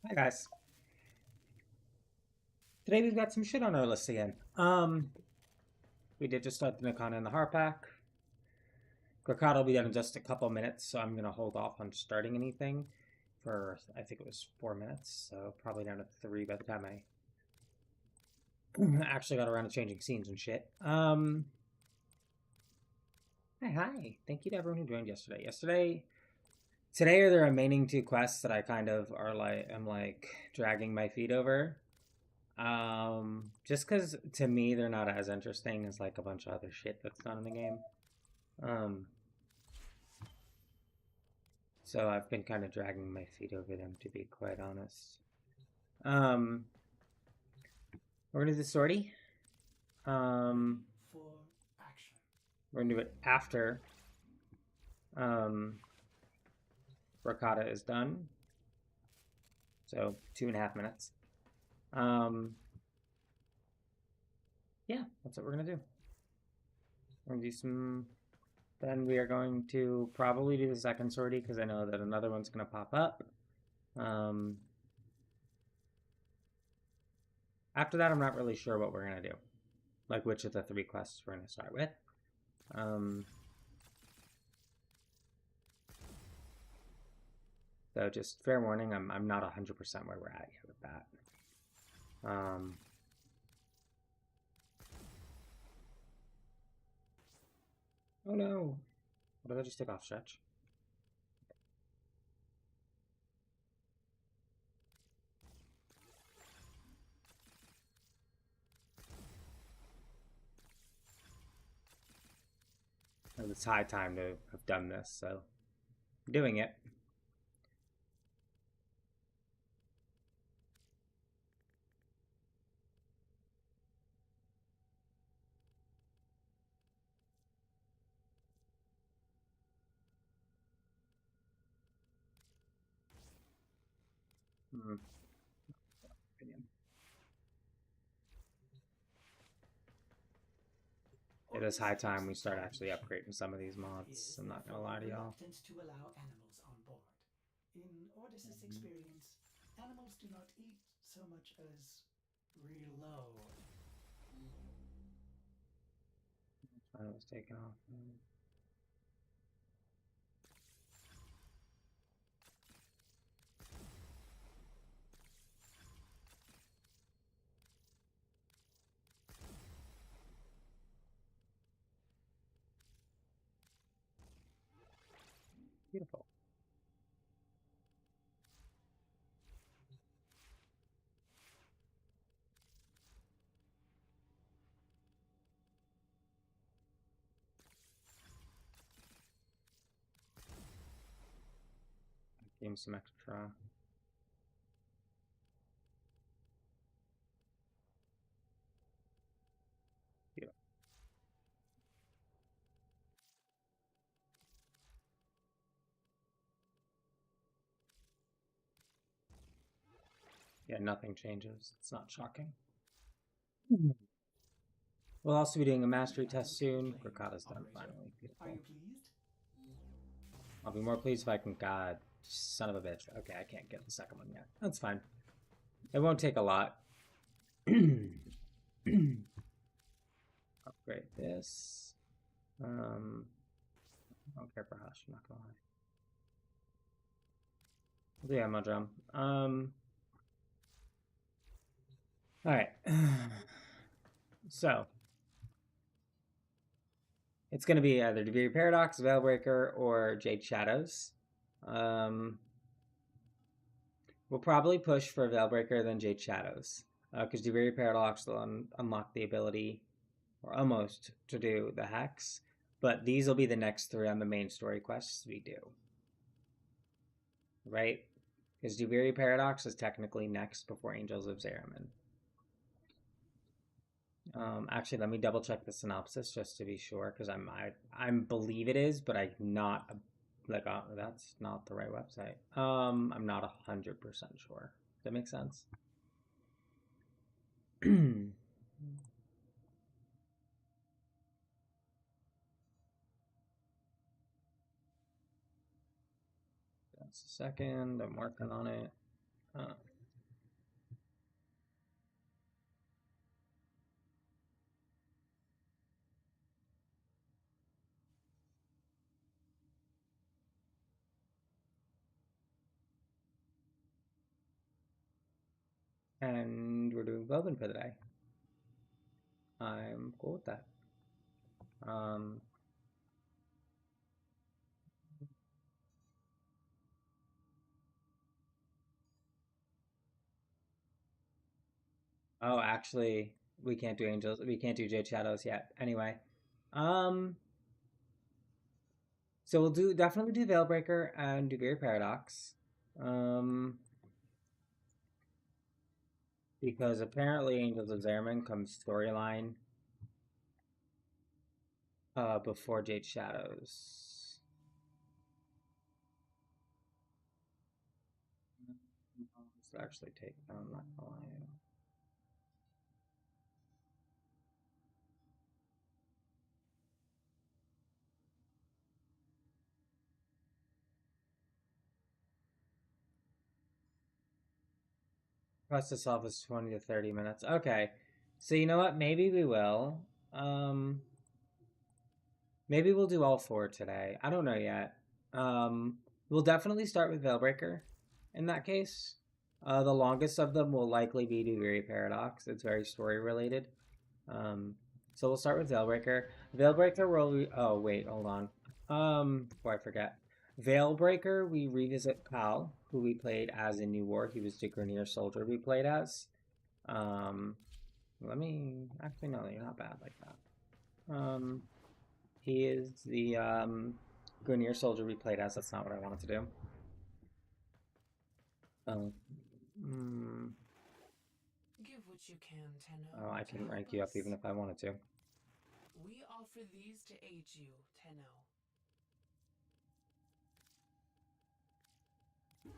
Hi guys. Today we've got some shit on our list again. We did just start the Nikon and the Harpak. Grakata will be done in just a couple minutes, so I'm gonna hold off on starting anything for I think it was 4 minutes, so probably down to 3 by the time I actually got around to changing scenes and shit. Hi. Thank you to everyone who joined yesterday. Today are the remaining two quests that I kind of am like dragging my feet over. Just because to me they're not as interesting as like a bunch of other shit that's done in the game. Um, so I've been kind of dragging my feet over them to be quite honest. Um, we're gonna do the sortie. Um, For action. we're gonna do it after um Rakata is done. So 2.5 minutes. Um, yeah, that's what we're gonna do. We're gonna do some. Then we are going to probably do the second sortie because I know that another one's gonna pop up. Um, After that, I'm not really sure what we're gonna do, like which of the three quests we're gonna start with. Um, so just fair warning, I'm not 100% where we're at yet with that. Oh no, what did I just take off stretch? It's high time to have done this, so I'm doing it. Hmm. It is high Ordis time takes we the start solid actually mission. upgrading some of these He mods. is I'm not gonna therefore lie to y'all. reluctant to allow animals on board. In Ordis's experience, animals do not eat so much as reload. I was taken off. Beautiful. Give him some extra. Beautiful. Yeah, nothing changes. It's not shocking. We'll also be doing a The mastery test animals soon. complained, Grakata's done Operator. finally. Are Beautiful. you pleased? I'll be more pleased if I can. God, son of a bitch. Okay, I can't get the second one yet. That's fine. It won't take a lot. Upgrade this. I don't care for Hush. I'm not gonna lie. I'll do ammo drum. All right. So it's gonna be either Devere Paradox, Veilbreaker, or Jade Shadows. Um, we'll probably push for Veilbreaker then Jade Shadows, because Devere Paradox will unlock the ability, or almost, to do the hex. But these will be the next three on the main story quests we do. Right? Because Duviri Paradox is technically next before Angels of Zariman. Actually, let me double check the synopsis just to be sure, because I believe it is, but I'm not like that's not the right website. I'm not 100% sure. Does that make sense? Just a second. I'm working on it. And we're doing Velvin for the day. I'm cool with that. Oh, actually, we can't do Angels. We can't do Jade Shadows yet. Anyway, um, so we'll definitely do Veilbreaker and do Very Paradox. Because apparently Angels of Zariman comes storyline before Jade Shadows. This actually take. I'm not gonna lie. Press this off is 20 to 30 minutes. Okay. So you know what? Maybe we will. Maybe we'll do all four today. I don't know yet. We'll definitely start with Veilbreaker in that case. The longest of them will likely be Duviri Paradox. It's very story related. So we'll start with Veilbreaker. Veilbreaker will oh wait, hold on. Before I forget. Veilbreaker, we revisit Kal, who we played as in New War. He was the Grineer soldier we played as. Let me actually no, you're not bad like that. He is the Grineer soldier we played as. That's not what I wanted to do. Give what you can, Tenno. Oh, I can rank you up even if I wanted to. We offer these to aid you, Tenno.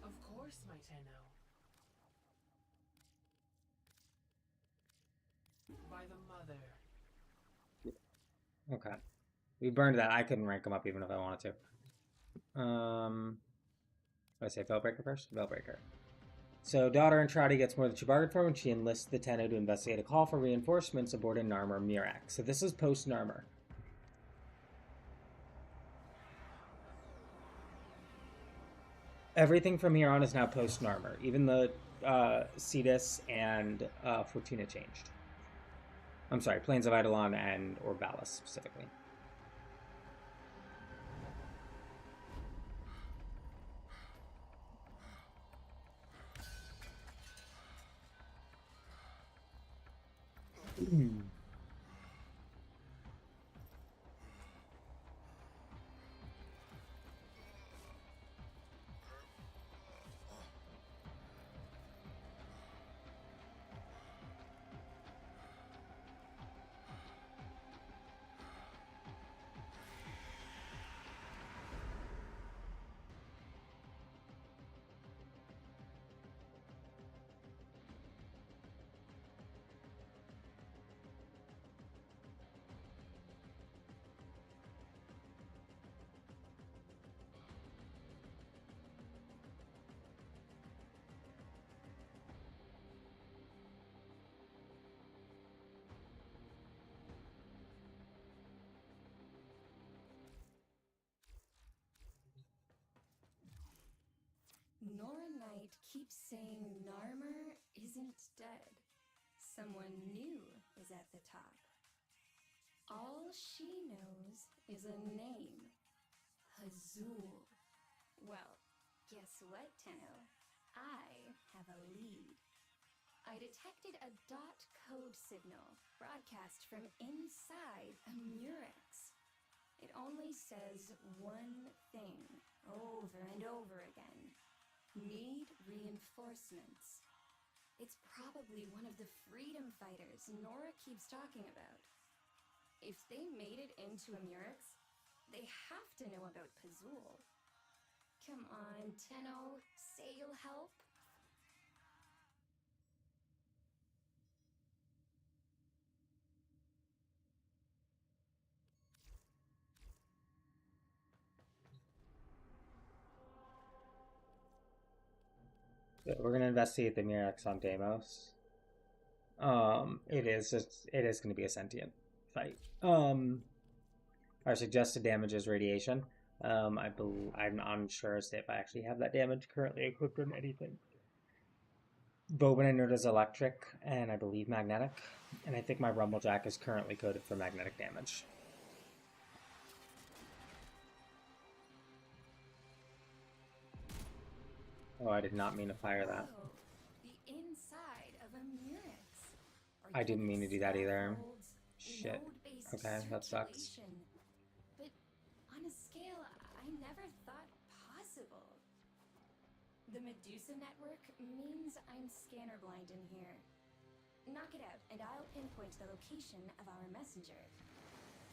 Of course, my Tenno. By the mother. Okay. We burned that. I couldn't rank him up even if I wanted to. I say Veilbreaker first? Veilbreaker. So, Daughter Entradi gets more than she bargained for when she enlists the Tenno to investigate a call for reinforcements aboard a Narmer Murak. So this is post-Narmer. Everything from here on is now post-Narmer. Even the Cetus and Fortuna changed. I'm sorry, Plains of Eidolon and Orbalis specifically. Nora Knight keeps saying Narmer isn't dead. Someone new is at the top. All she knows is a name. Hazul. Well, guess what, Tenno? I have a lead. I detected a dot code signal broadcast from inside a Murex. It only says one thing over and over again. Need reinforcements. It's probably one of the freedom fighters Nora keeps talking about. If they made it into a Murex, they have to know about Pazul. Come on, Tenno, say you'll help. We're gonna investigate the Murex on Deimos. It is going to be a sentient fight. Our suggested damage is radiation. I'm unsure as if I actually have that damage currently equipped in anything. Bowman I know does electric and I believe magnetic. And I think my Rumblejack is currently coded for magnetic damage. Oh, I did not mean to fire that. Whoa, the inside of a Murex. I didn't mean to do that either. Scaffolds, Shit. node-based Okay, that sucks. circulation. But on a scale I never thought possible. The Medusa network means I'm scanner blind in here. Knock it out, and I'll pinpoint the location of our messenger.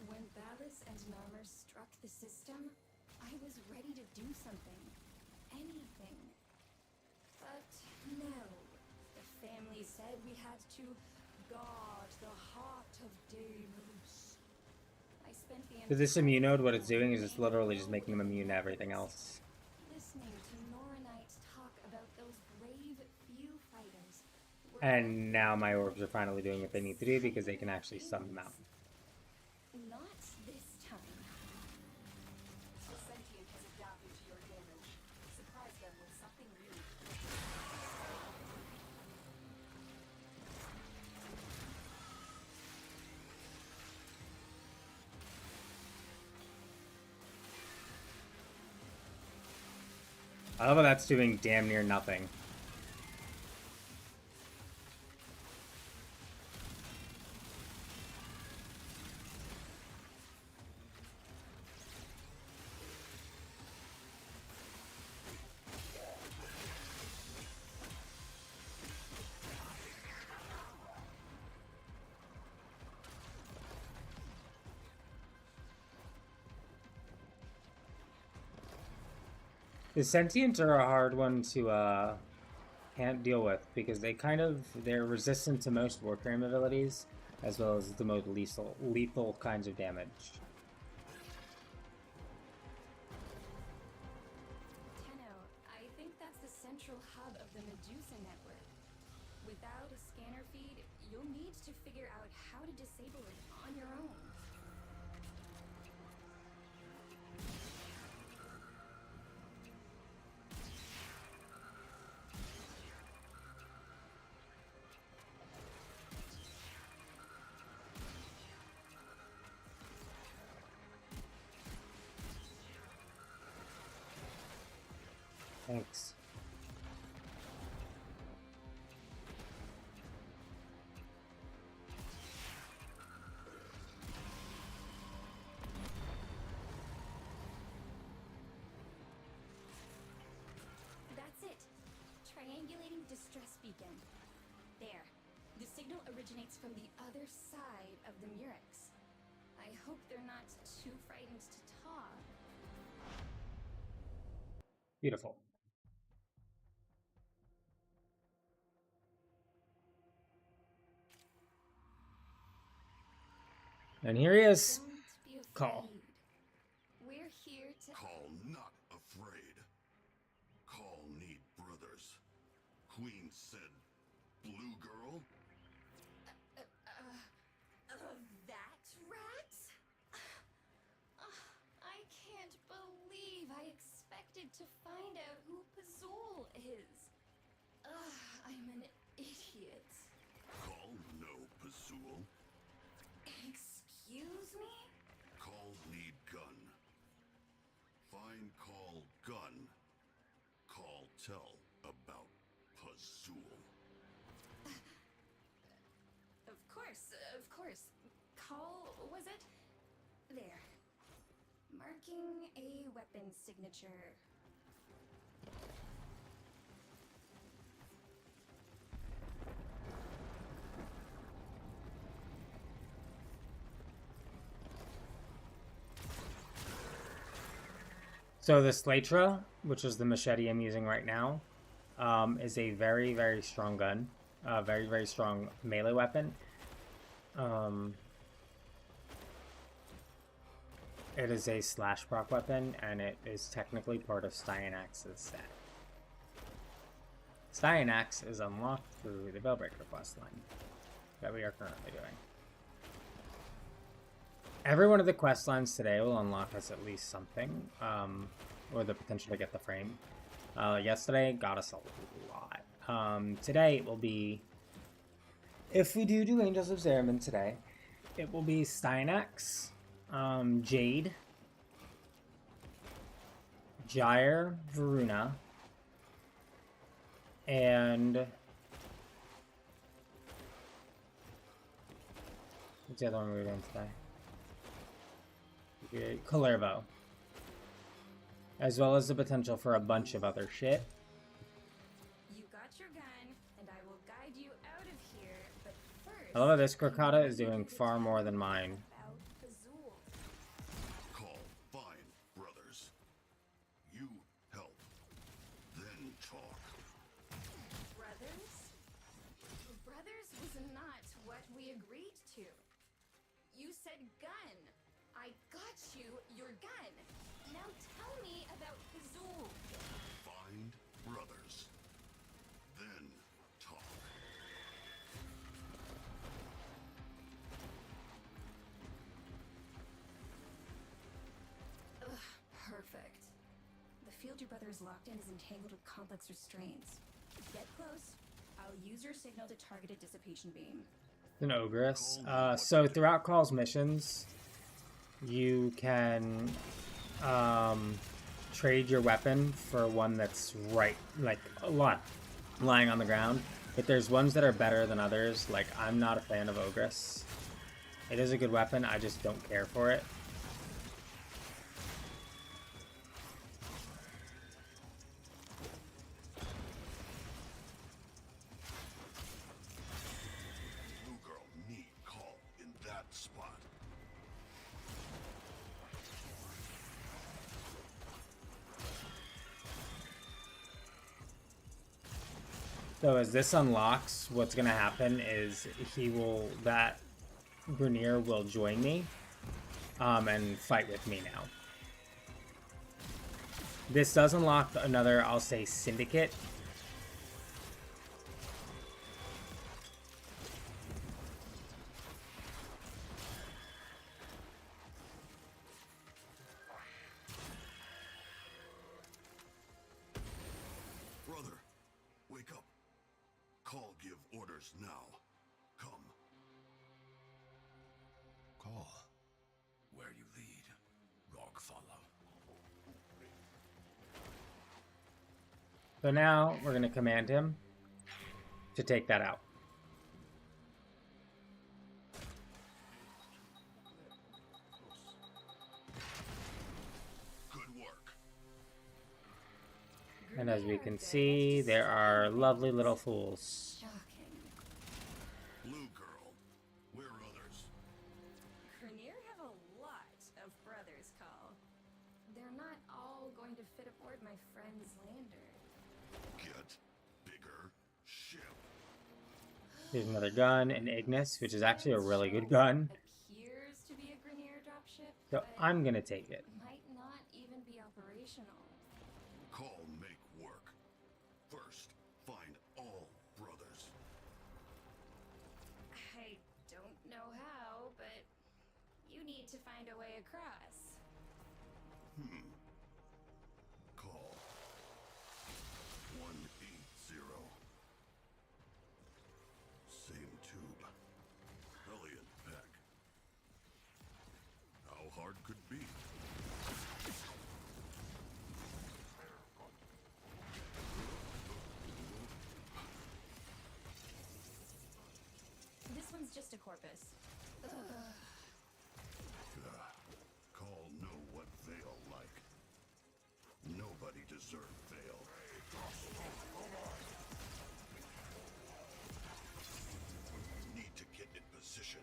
When Ballas and Narmer struck the system, I was ready to do something. Anything. But no. The family said we had to guard the heart of Deimos. I spent the So this immune node, what it's doing is it's literally just making them immune to everything else. listening to Noranites talk about those brave few fighters. And now my orbs are finally doing what they need to do because they can actually stun them out. Not this time. The sentient has adapted to your damage. Surprise them with something new. I love how that's doing damn near nothing. The sentient are a hard one to can't deal with because they're resistant to most Warframe abilities as well as the most lethal kinds of damage. Tenno, I think that's the central hub of the Medusa network. Without a scanner feed, you'll need to figure out how to disable it on your own. Thanks. That's it. Triangulating distress beacon. There. The signal originates from the other side of the Murex. I hope they're not too frightened to talk. Beautiful. And here he is. Don't be afraid. Call. We're here to. Call not afraid. Call need brothers. Queen said, blue girl? That rat? I can't believe I expected to find out who Pazul is. I'm an idiot. Call no Pazul. Excuse me? Call need gun. Find call gun. Call tell about Pazul. Of course. Call, was it? There. Marking a weapon signature. So the Slatra, which is the machete I'm using right now, is a very, very strong gun. Very, very strong melee weapon. It is a slash proc weapon, and it is technically part of Styanax's set. Styanax is unlocked through the Veilbreaker questline that we are currently doing. Every one of the quest lines today will unlock us at least something, or the potential to get the frame. Yesterday got us a lot. Today it will be, if we do Angels of Zariman today, it will be Stynax, Jade, Gyre, Varuna, and what's the other one we're doing today? Kalervo. As well as the potential for a bunch of other shit. You got your gun, and I will guide you out of here, but first... I love how this Krokata is doing far more than mine. About Azul. Call fine, brothers. You help, then talk. Brothers? Brothers was not what we agreed to. You said gun. I got you your gun. Now tell me about Azul. Find brothers, then talk. Perfect. The field your brother is locked in is entangled with complex restraints. Get close. I'll use your signal to target a dissipation beam. An Ogress. So throughout Call's missions, you can trade your weapon for one that's right, like a lot, lying on the ground. But there's ones that are better than others. Like, I'm not a fan of Ogress. It is a good weapon, I just don't care for it. Blue girl need call in that spot. So as this unlocks, what's gonna happen is that Grineer will join me and fight with me now. This does unlock another, I'll say, syndicate. Brother, wake up. Call give orders now. Come. Call. Where you lead, Rog follow. So now we're gonna command him to take that out. Good work. And as we can see, there are lovely little fools. Shocking. Blue girl, where others? Grineer have a lot of brothers, Call. They're not all going to fit aboard my friend's lander. Get bigger ship. Here's another gun, an Ignis, which is actually a really good gun. Appears to be a Grineer dropship, So but I'm gonna take it. might not even be operational. Call make work. First, find all brothers. I don't know how, but you need to find a way across. Call 180. Same tube. Hellion pack. How hard could be? This one's just a corpus. Call know what Vale like. Nobody deserved Vale. Need to get in position.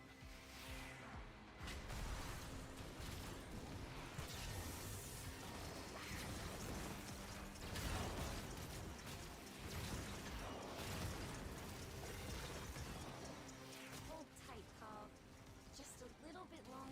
Hold tight, Call. Just a little bit longer.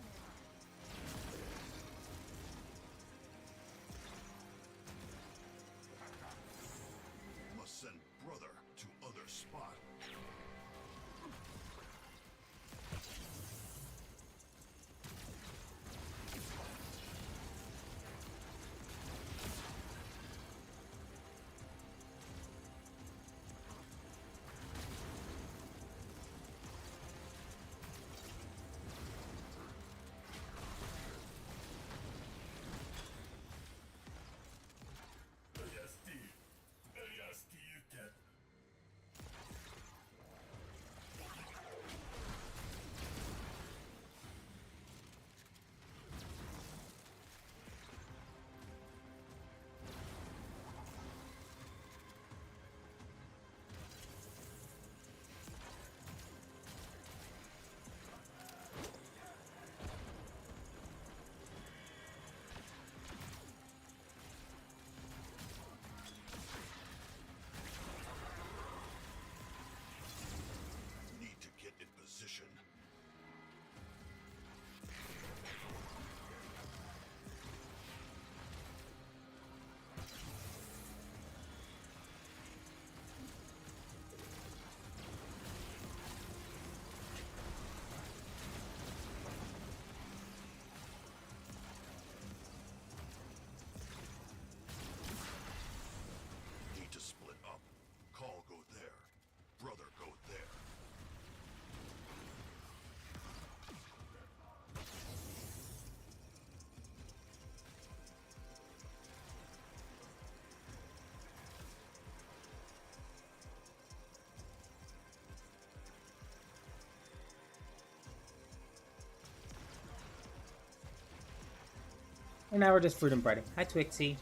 And now we're just freedom fighting. Hi, Twixie.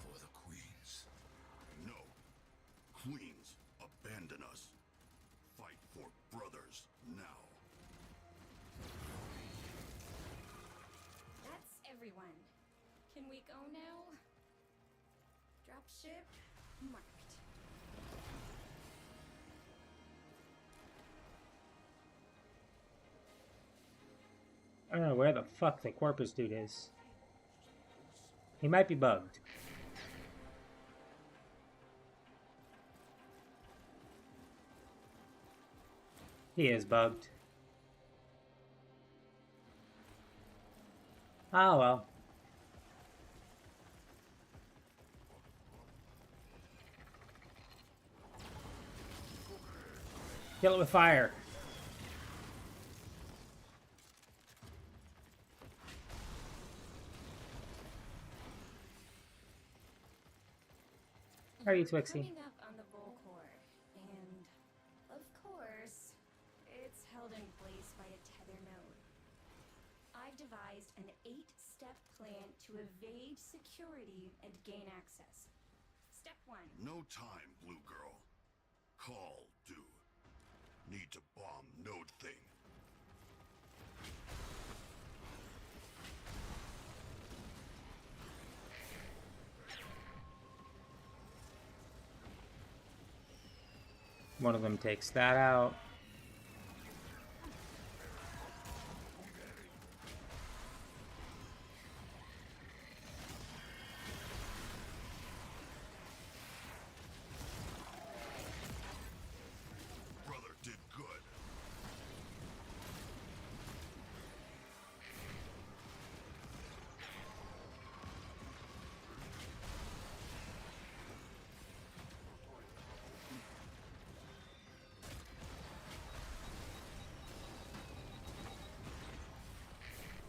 For the queens. No. Queens, abandon us. Fight for brothers now. That's everyone. Can we go now? Dropship marked. I don't know where the fuck the Corpus dude is. He might be bugged. He is bugged. Oh well. Kill it with fire. How are you, Twixie? Coming up on the Volcor, and of course, it's held in place by a tether node. I've devised an 8-step plan to evade security and gain access. Step 1. No time, Blue Girl. Call, do. Need to bomb node thing. One of them takes that out. Brother did good.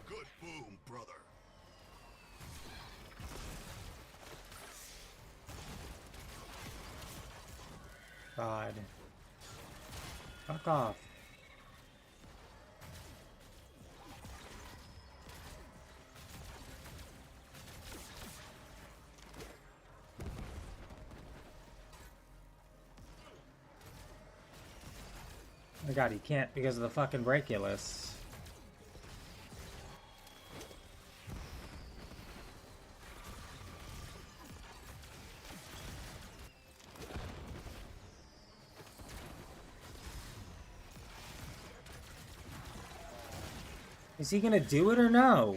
Good boom, brother. God. Fuck off. Oh my god, he can't because of the fucking Braculus. Is he gonna do it or no?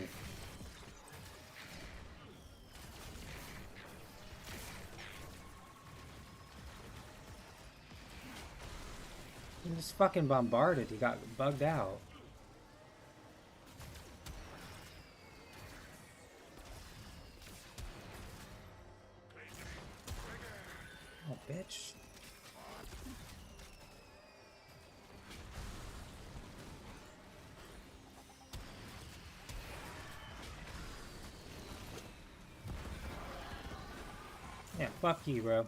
He was fucking bombarded. He got bugged out. Oh, bitch. Yeah, fuck you, bro.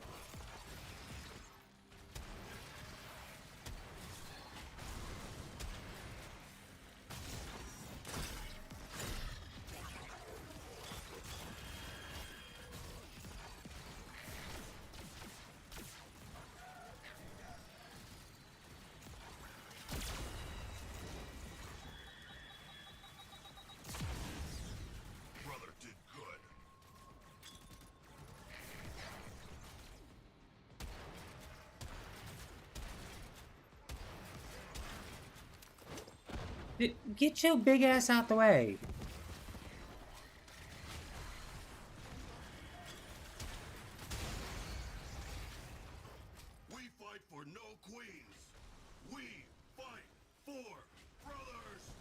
Brother did good. Get your big ass out the way. We fight for no queens. We fight for brothers.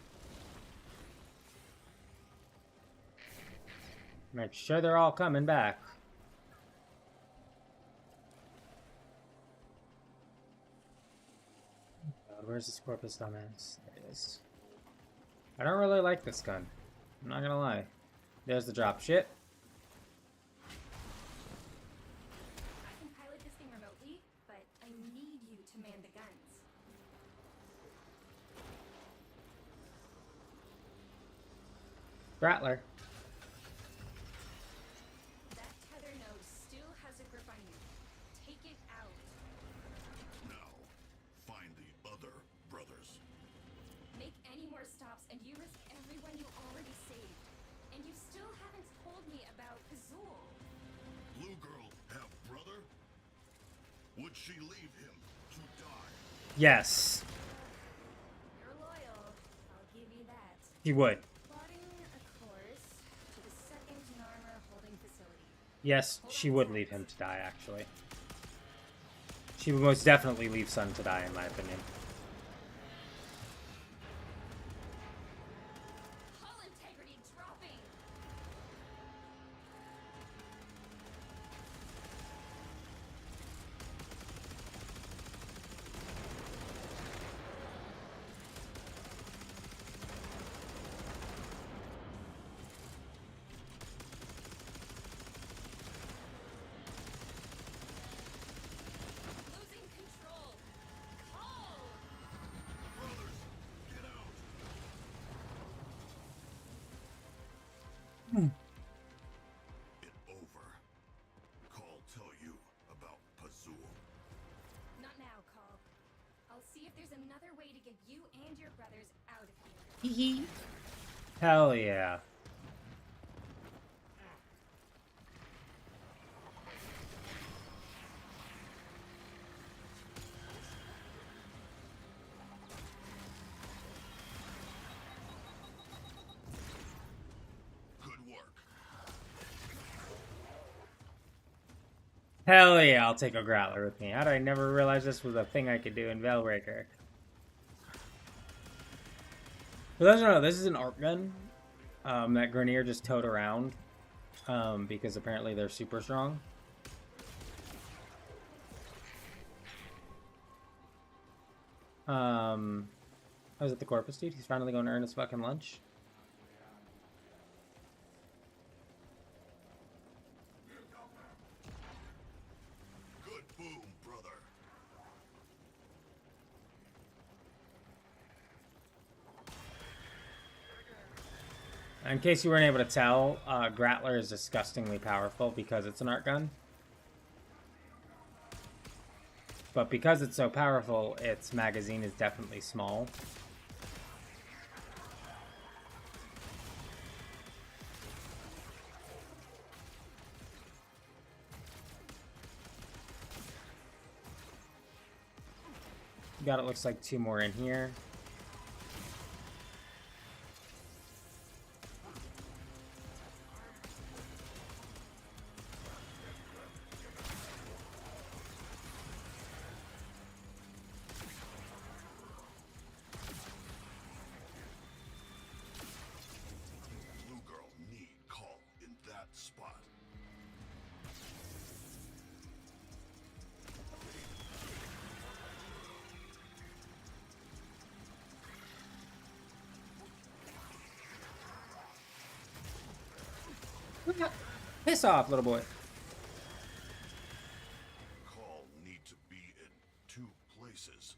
Make sure they're all coming back. God, where's this Corpus dumbass? There it is. I don't really like this gun. I'm not gonna lie. There's the drop shit. Rattler. That tether node still has a grip on you. Take it out. Now, find the other brothers. Make any more stops and you risk everyone you already saved. And you still haven't told me about Azul. Blue girl have brother? Would she leave him to die? Yes, You're loyal. I'll give you that. he would. Plotting a course to the second Narmer holding facility. Yes, she would leave him to die, actually. She would most definitely leave Sun to die, in my opinion. Hull integrity dropping. Losing control. Call. Brothers, get out! It over. Call tell you about Pazul. Not now, Call. I'll see if there's another way to get you and your brothers out of here. Hell yeah. Good work. Hell yeah, I'll take a Grappler with me. How did I never realize this was a thing I could do in Veilbreaker? For those who don't know, this is an ARC gun that Grenier just towed around because apparently they're super strong. I was at the Corpus dude. He's finally going to earn his fucking lunch. Good boom, brother. In case you weren't able to tell, Grappler is disgustingly powerful because it's an ARC gun. But because it's so powerful, its magazine is definitely small. Got it, looks like 2 more in here. Blue girl need call in that spot. Piss off, little boy. Call need to be in 2 places.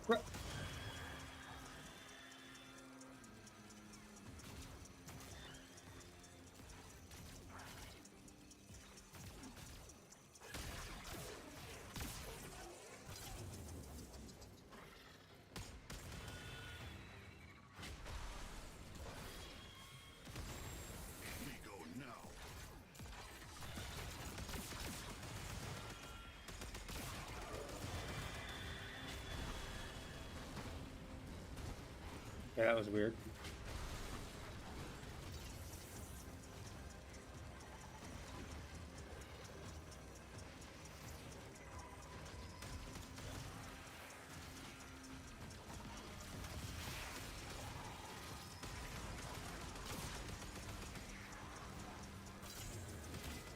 We go now. Yeah, that was weird.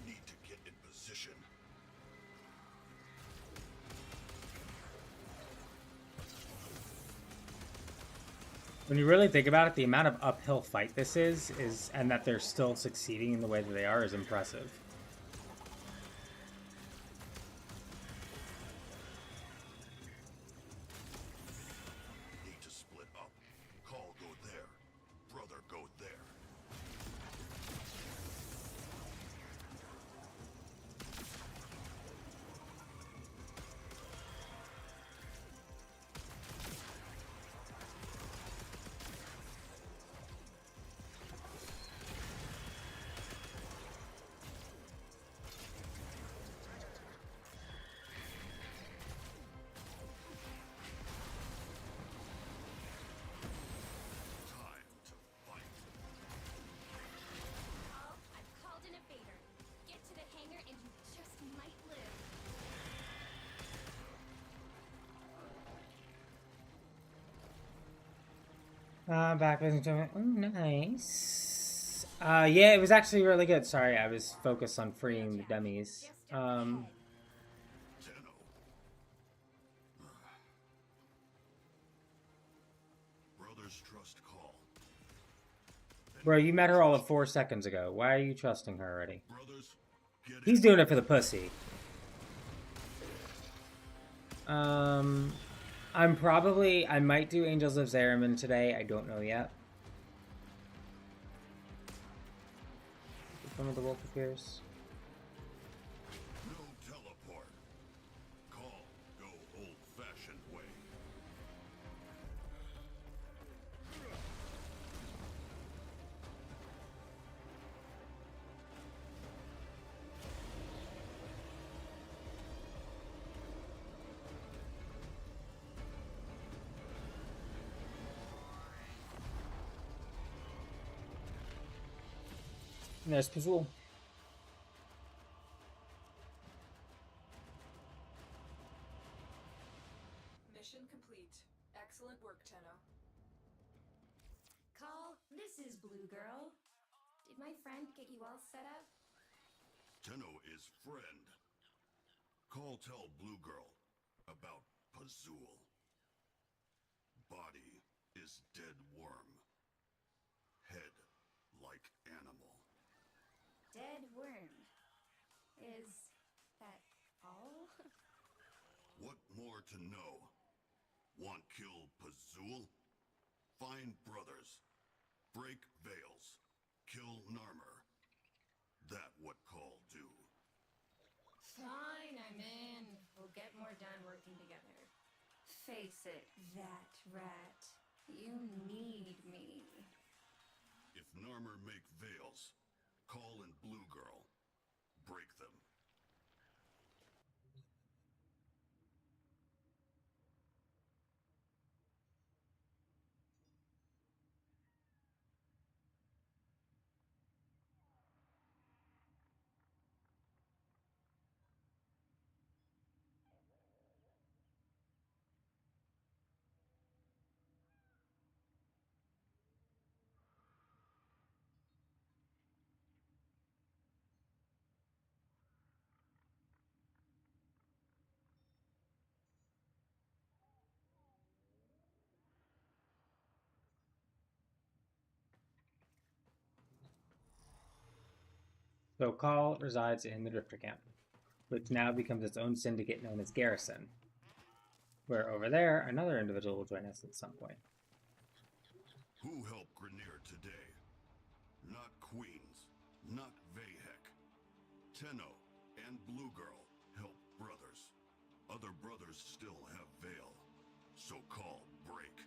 Need to get in position. When you really think about it, the amount of uphill fight this is and that they're still succeeding in the way that they are is impressive. Need to split up. Call go there. Brother go there. Time to fight. All, I've called in a favor. Get to the hangar and you just might live. Back listening to it. Oh, nice. Yeah, it was actually really good. Sorry, I was focused on freeing the dummies. Just up ahead. Tenno. Brothers trust call. Bro, you met her all of 4 seconds ago. Why are you trusting her already? Brothers, get He's in. doing it for the pussy. I might do Angels of Zariman today. I don't know yet. Some of the wolf appears. No teleport. Call go old-fashioned way. And there's Pazul. Mission complete. Excellent work, Tenno. Call, this is Blue Girl. Did my friend get you all set up? Tenno is friend. Call tell Blue Girl about Pazul. Body is dead worm. Head like animal. Dead worm. Is that all? What more to know? Want kill Pazul? Find brothers. Break veils. Kill Narmer. That what call do. Fine, I'm in. We'll get more done working together. Face it, that rat. You need me. If Narmer make veils, call in Blue Girl. Break them. So Call resides in the Drifter Camp, which now becomes its own syndicate known as Garrison, where over there, another individual will join us at some point. Who helped Grineer today? Not Queens, not Vahek. Tenno and Blue Girl help brothers. Other brothers still have veil. So call break.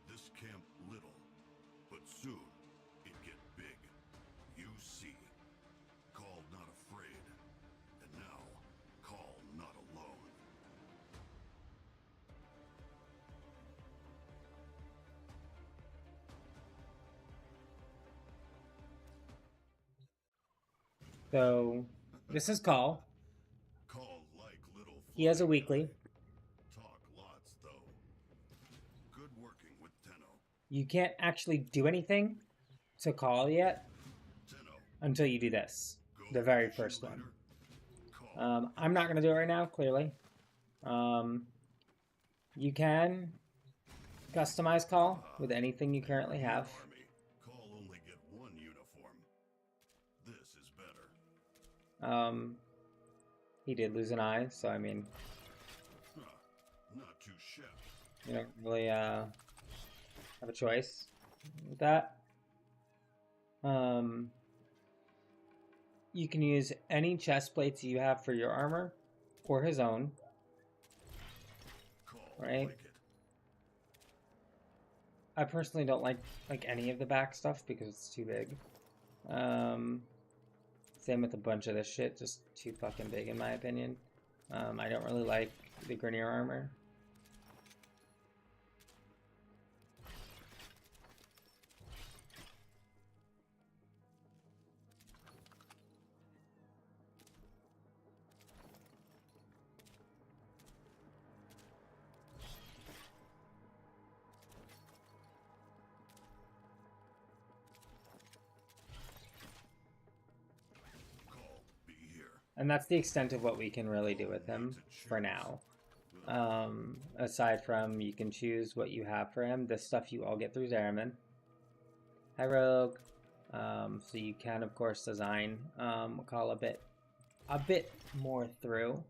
This camp little, but soon it get big. You see. Call not afraid. And now, call not alone. So this is Call. Call like little He has a fly weekly. guy. Talk lots though. Good working with Tenno. You can't actually do anything to Call yet Tenno, until you do this, go the very mission first one. leader. Call. I'm not going to do it right now, clearly. You can Customize call with anything you currently have. Army. Call only get one uniform. This is better. He did lose an eye, so I mean, Huh. Not too shabby. you don't really have a choice with that. You can use any chest plates you have for your armor or his own. Call Right. like it. I personally don't like any of the back stuff because it's too big. Same with a bunch of this shit, just too fucking big in my opinion. I don't really like the Grineer armor. Call. Be here. And that's the extent of what we can really do with him for now. Aside from you can choose what you have for him. This stuff you all get through Zariman. Hi Rogue. So you can of course design call a bit more through.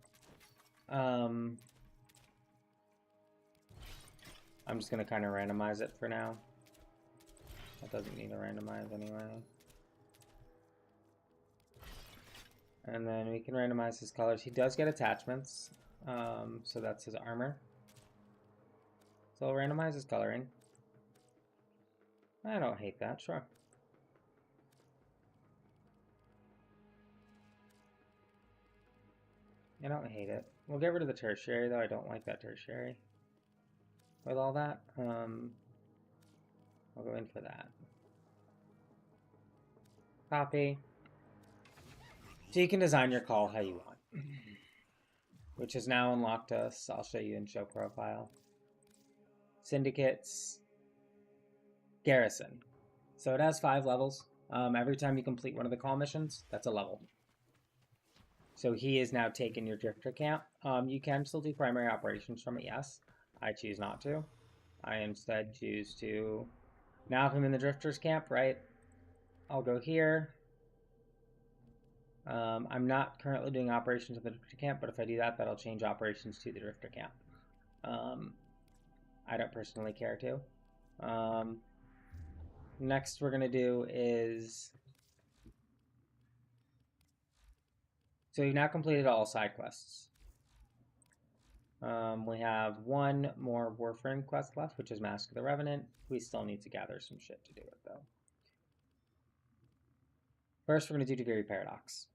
I'm just gonna kind of randomize it for now. That doesn't need to randomize anyway. And then we can randomize his colors. He does get attachments, so that's his armor. So I'll randomize his coloring. I don't hate that, sure. I don't hate it. We'll get rid of the tertiary, though. I don't like that tertiary. With all that, I'll go in for that. Copy. So you can design your call how you want. Which has now unlocked us. I'll show you in show profile. Syndicates. Garrison. So it has 5 levels. Every time you complete one of the call missions, that's a level. So he is now taken your Drifter camp. You can still do primary operations from it, yes. I choose not to. I instead choose to... Now if I'm in the Drifters camp, right? I'll go here. I'm not currently doing operations at the Drifter camp, but if I do that, that'll change operations to the Drifter camp. I don't personally care to. Next we're going to do is... So we've now completed all side quests. We have one more Warframe quest left, which is Mask of the Revenant. We still need to gather some shit to do it, though. First, we're going to do Duviri Paradox.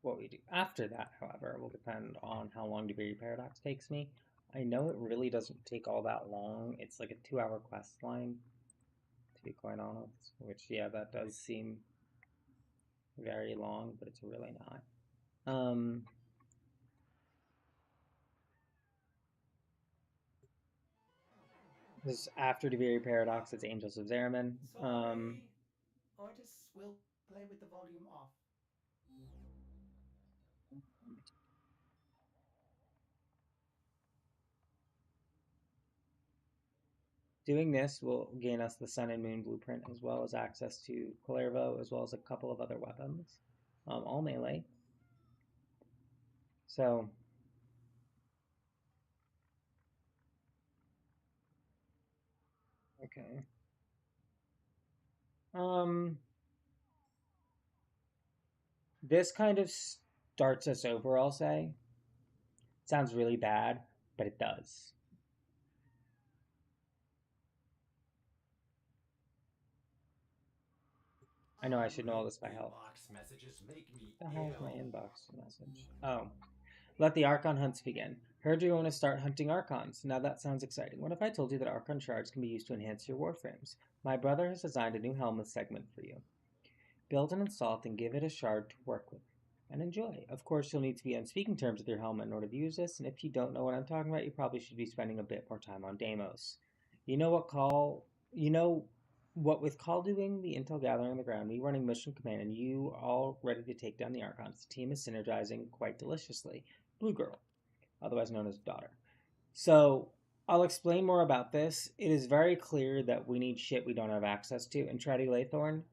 What we do after that, however, will depend on how long Duviri Paradox takes me. I know it really doesn't take all that long. It's like a 2-hour quest line, to be quite honest. Which, yeah, that does seem very long, but it's really not. This is after Duviri Paradox, it's Angels of Zariman. Sorry. Artists will play with the volume off. Doing this will gain us the Sun and Moon blueprint, as well as access to Kullervo, as well as a couple of other weapons. All melee. So... Okay. This kind of starts us over, I'll say. Sounds really bad, but it does. I know I should know all this by health. Inbox messages make me What the hell is my ill. inbox message? Oh. Let the Archon hunts begin. Heard you want to start hunting Archons. Now that sounds exciting. What if I told you that Archon shards can be used to enhance your warframes? My brother has designed a new helmet segment for you. Build and install it and give it a shard to work with. And enjoy. Of course, you'll need to be on speaking terms with your helmet in order to use this, and if you don't know what I'm talking about, you probably should be spending a bit more time on Deimos. You know what with Call doing the intel gathering on the ground, me running mission command, and you all ready to take down the Archons, the team is synergizing quite deliciously. Blue Girl, otherwise known as Daughter. So, I'll explain more about this. It is very clear that we need shit we don't have access to, and Treddy Laythorn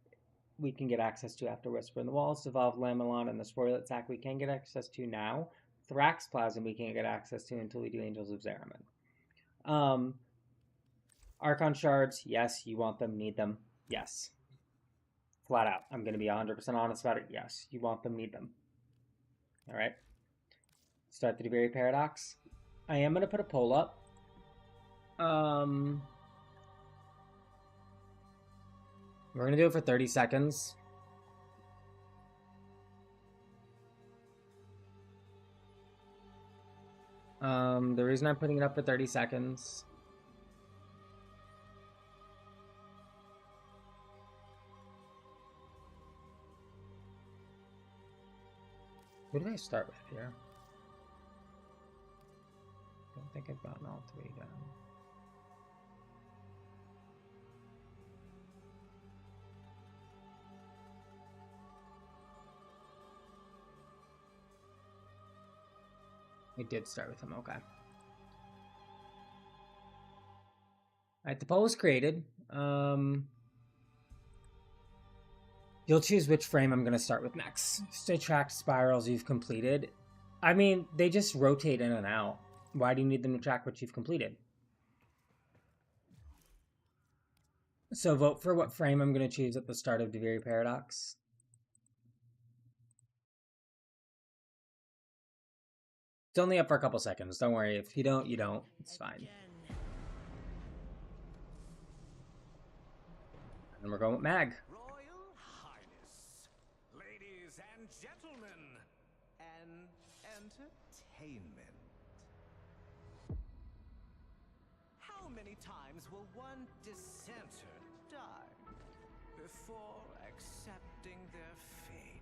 we can get access to after Whisper in the Walls, Devolved Lamelon, and the Spoilet Sack we can get access to now. Thrax Plasm we can't get access to until we do Angels of Zariman. Archon Shards, yes, you want them, need them, yes. Flat out. I'm going to be 100% honest about it. Yes, you want them, need them. Alright. Start the Duviri Paradox. I am going to put a poll up. We're going to do it for 30 seconds. The reason I'm putting it up for 30 seconds... Who did I start with here? I don't think I've gotten all three done. We did start with him, okay. Alright, the poll is created. You'll choose which frame I'm going to start with next. Stay tracked spirals you've completed. I mean, they just rotate in and out. Why do you need them to track what you've completed? So vote for what frame I'm going to choose at the start of Duviri Paradox. It's only up for a couple seconds. Don't worry. If you don't, you don't. It's fine. And we're going with Mag. Royal Highness, ladies and gentlemen, and entertainment. How many times will one dissenter die before accepting their fate?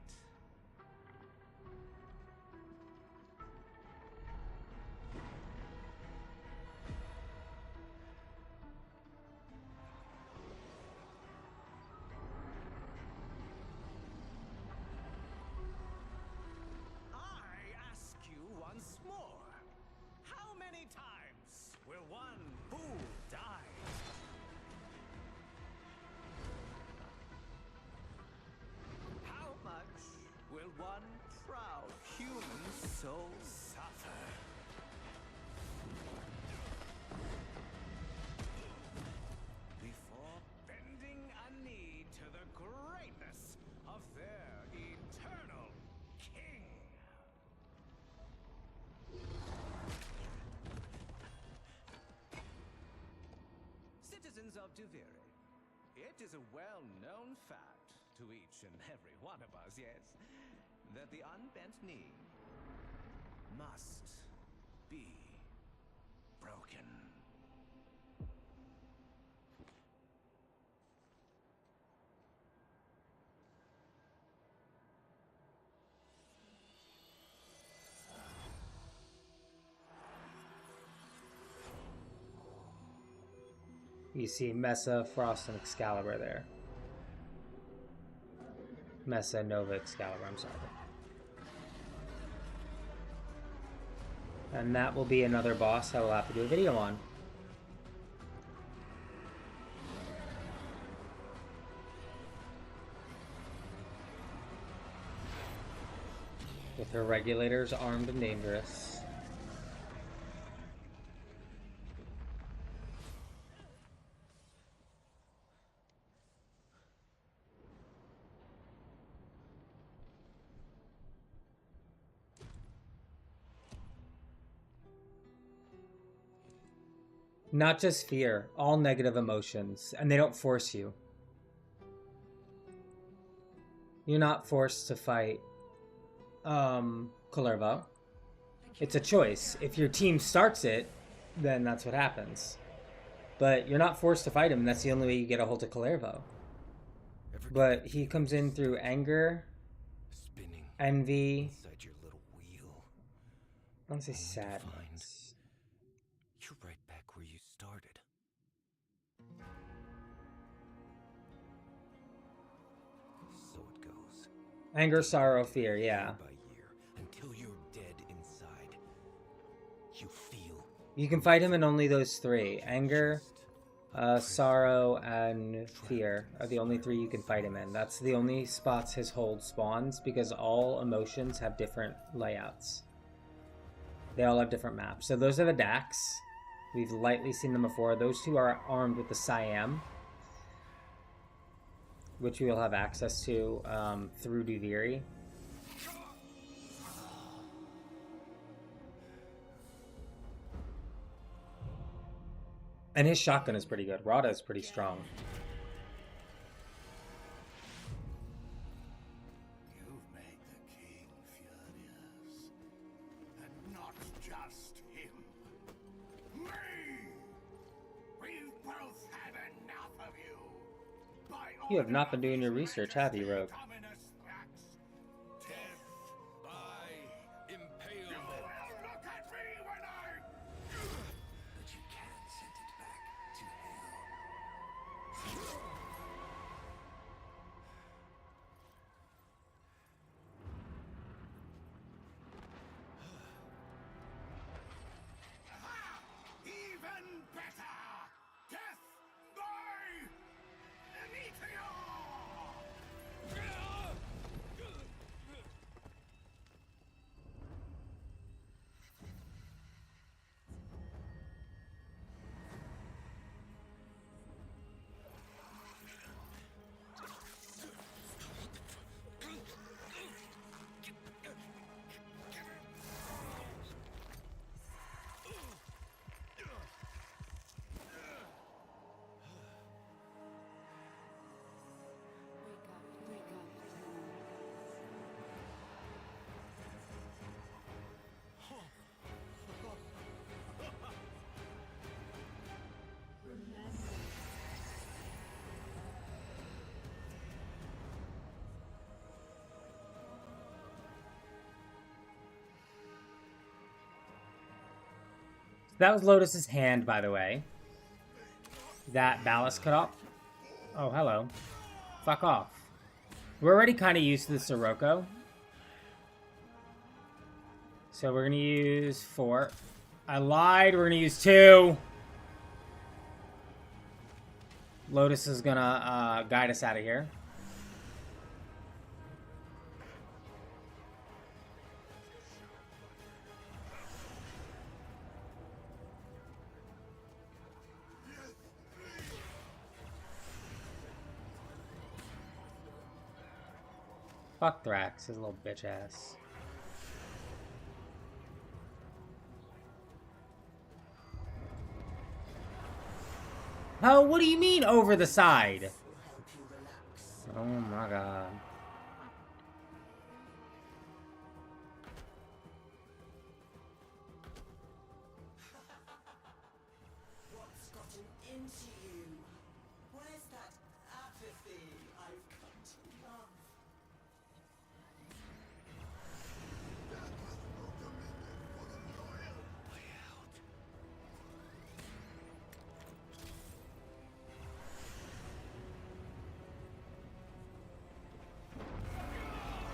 I ask you once more, how many times will one fool die? How much will one proud human soul suffer? Before bending a knee to the greatness of their eternal king. Citizens of Duviri, it is a well-known fact to each and every one of us, yes, that the unbent knee must be broken. You see Mesa, Frost, and Excalibur there. Mesa, Nova, Excalibur, I'm sorry. And that will be another boss I will have to do a video on. With her regulators armed and dangerous. Not just fear, all negative emotions, and they don't force you. You're not forced to fight Kullervo. It's a choice. If your team starts it, then that's what happens. But you're not forced to fight him, and that's the only way you get a hold of Kullervo. But he comes in through anger, envy, Inside your little wheel. I don't say sadness. You're right back where you started. Anger, sorrow, fear, yeah. Year by year, until you're dead inside. You feel. You can fight him in only those three. Anger, sorrow, and fear are the only three you can fight him in. That's the only spots his hold spawns, because all emotions have different layouts. They all have different maps. So those are the Dax. We've lightly seen them before. Those two are armed with the Siam, which we will have access to through Duviri. And his shotgun is pretty good. Rada is pretty strong. You've made the king furious. And not just him. Me! We've both had enough of you. By You have not been doing your research, have you, Rogue? communist acts. Death By You impalement. will look at me when I... But you can't send it back to hell. Even better! Death by meteor! Wake up. That was Lotus's hand, by the way. That ballast cut off. Oh, hello. Fuck off. We're already kind of used to the Sirocco. So we're going to use 4. I lied. We're going to use 2. Lotus is going to guide us out of here. Fuck Thrax, his little bitch ass. Oh, what do you mean over the side? Oh my god. What's gotten into you? Where's that apathy I've come to love?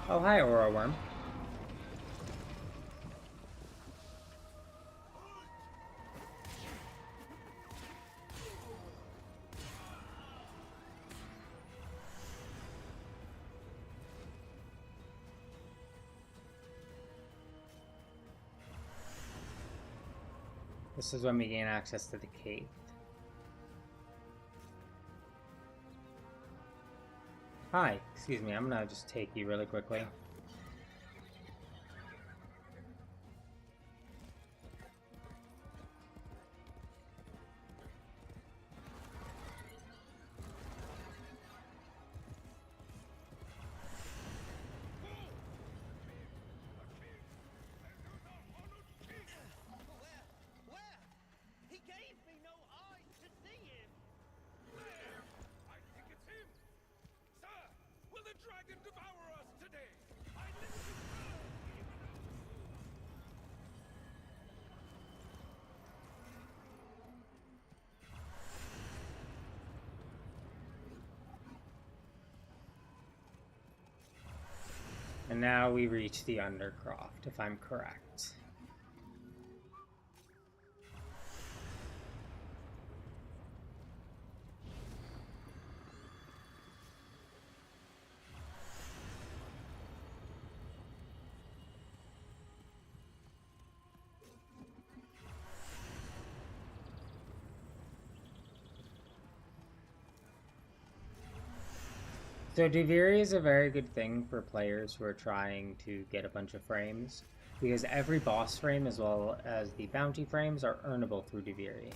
Oh, hi, Aurora Worm. This is when we gain access to the cave. Hi, excuse me, I'm gonna just take you really quickly. Where? He gave me no eyes to see him. I think it's him! Sir, will the dragon devour us today? now we reach the Undercroft, if I'm correct. So Duviri is a very good thing for players who are trying to get a bunch of frames, because every boss frame as well as the bounty frames are earnable through Duviri.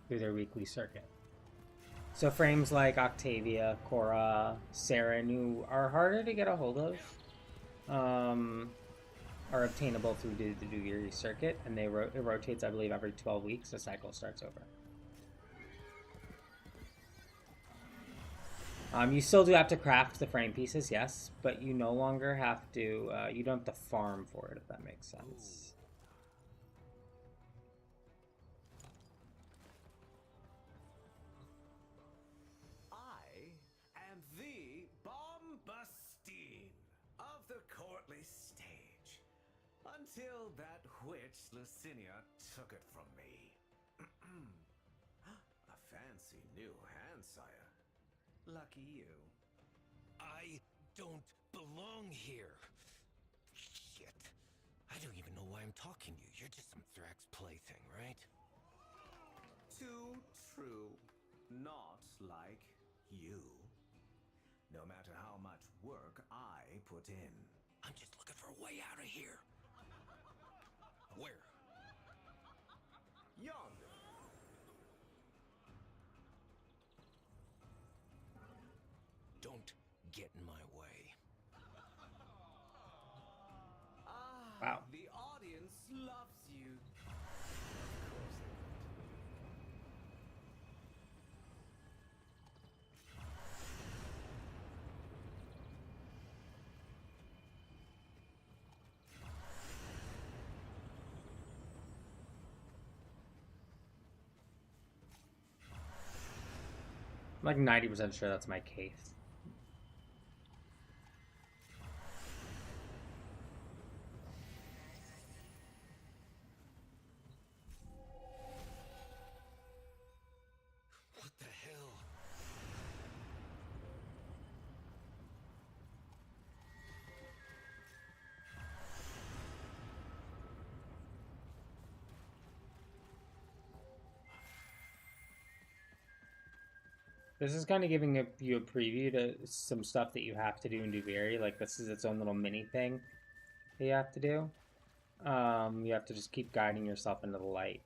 Through their weekly circuit. So frames like Octavia, Korra, Saren, who are harder to get a hold of, are obtainable through the Duviri circuit, and it rotates, I believe, every 12 weeks. The cycle starts over. You still do have to craft the frame pieces, yes, but you no longer have to, you don't have to farm for it, if that makes sense. I am the Bombastine of the courtly stage, until that witch Lucinia took it from me. A fancy new hand, sire. Lucky you. I don't belong here. Shit. I don't even know why I'm talking to you. You're just some Thrax plaything, right? Too true. Not like you. No matter how much work I put in. I'm just looking for a way out of here. Where? Yonder. Don't get in my way. Ah, Wow. the audience loves you. I'm like 90% sure that's my case. What the hell? This is kind of giving you a preview to some stuff that you have to do in Duviri. Like, this is its own little mini thing that you have to do. You have to just keep guiding yourself into the light.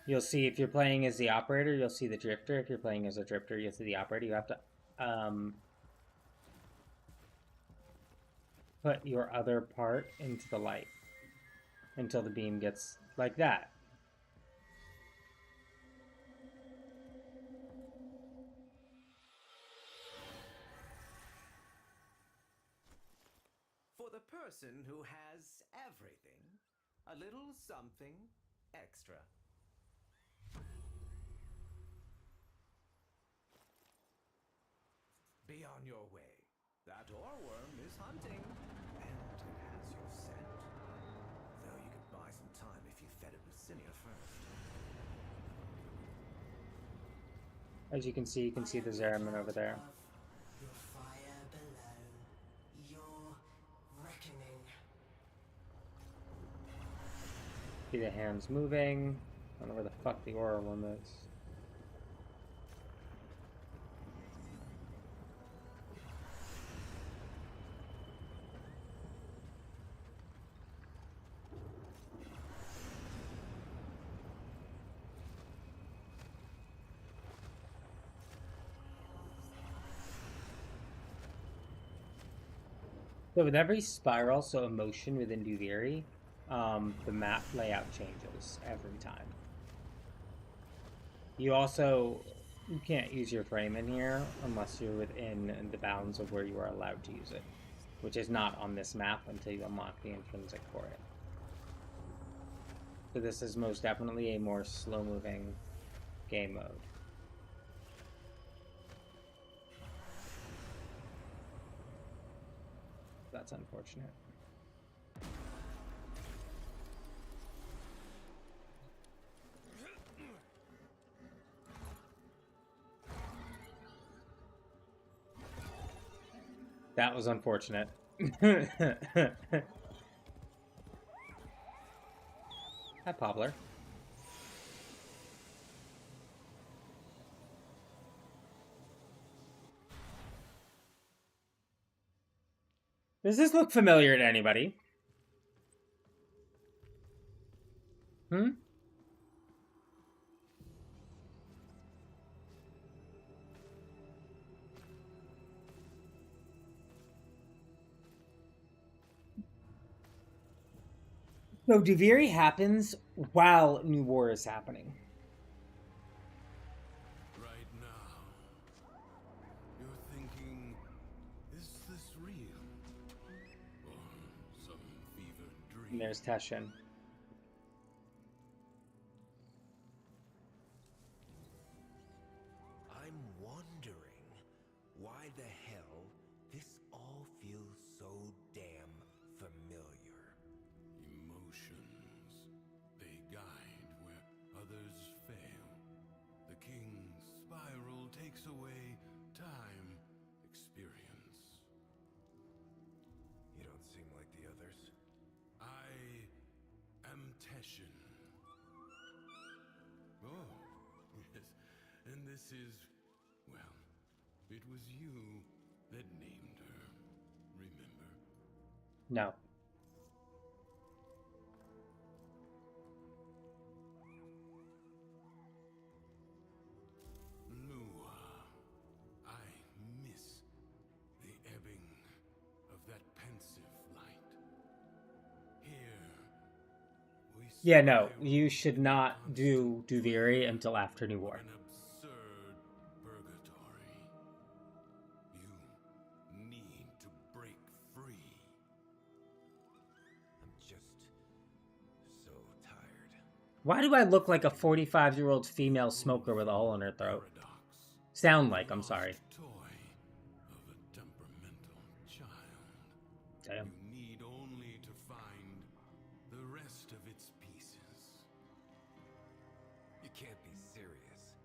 You'll see if you're playing as the operator, you'll see the drifter. If you're playing as a drifter, you'll see the operator. You have to put your other part into the light until the beam gets like that. For the person who has everything, a little something extra. Be on your way. That oreworm is hunting, and it has your scent. Though you could buy some time if you fed it Lucinia first. As you can see the Zeraman over there. Your fire below. Your reckoning. See the hands moving. I don't know where the fuck the aura one is. So with every spiral, so emotion within Duviri, the map layout changes every time. You can't use your frame in here unless you're within the bounds of where you are allowed to use it, which is not on this map until you unlock the intrinsic for it. So this is most definitely a more slow-moving game mode. that's unfortunate. That was unfortunate. Hi, Poplar. Does this look familiar to anybody? Hmm? So Duviri happens while New War is happening. Right now, you're thinking, is this real? Or some fevered dream? And there's Teshin. I'm wondering why the hell this all feels so damn familiar. Emotions. They guide where others fail. The king's spiral takes away time, experience. You don't seem like the others. I am Teshin. Oh, yes. And this is, well, it was you that named her. Remember? No. Mua. I miss the ebbing of that pensive light. Here, we Yeah, no. spiral You should not do Duviri until after New War. an absurd purgatory. You need to break free. I'm just so tired. Why do I look like a 45-year-old female smoker with a hole in her throat? Paradox. Sound like, I'm sorry. Lost toy of a temperamental child. Damn. You need only to find the rest of its pieces. You can't be serious.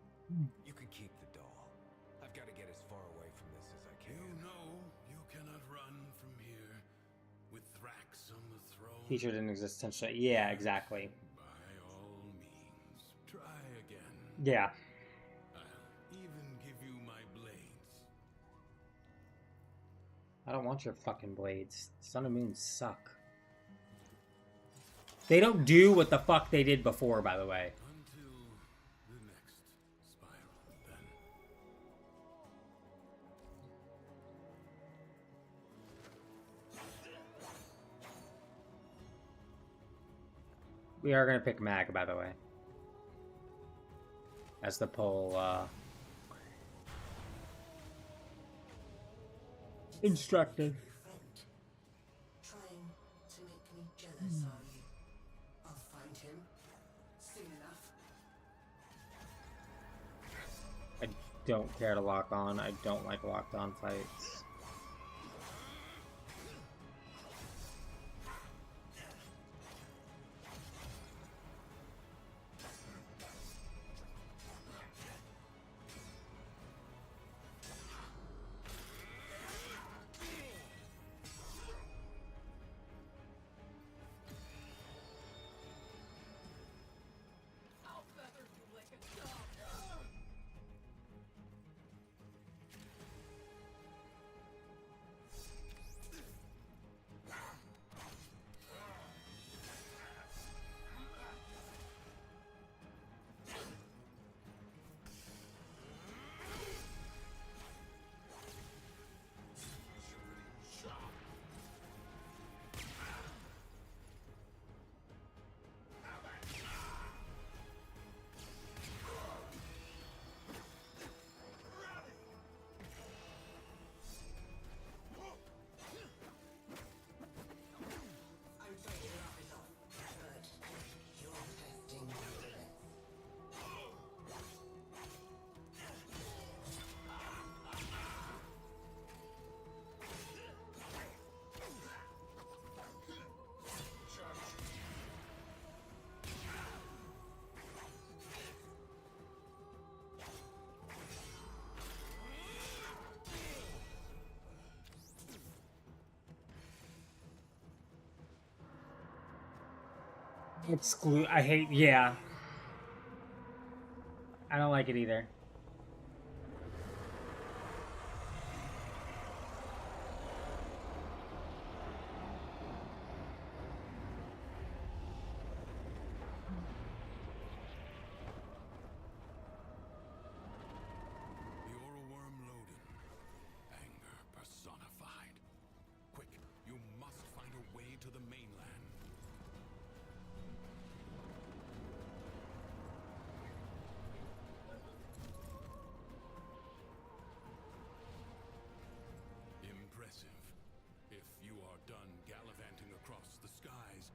You can keep the doll. I've got to get as far away from this as I You can. know you cannot run from here with Thrax on the throne. Featured in existential. Yeah, exactly. By all means, try again. Yeah. I'll even give you my blades. I don't want your fucking blades. Sun and Moon suck. They don't do what the fuck they did before, by the way. Until the next spiral, then. We are gonna pick Mag, by the way. As the poll, instructed. Friend, trying to make me jealous, are you? I'll find him soon enough. I don't care to lock on. I don't like locked on fights. Exclude. I hate. Yeah. I don't like it either. You're a worm loaded. Anger personified. Quick, you must find a way to the mainland. Impressive. If you are done gallivanting across the skies,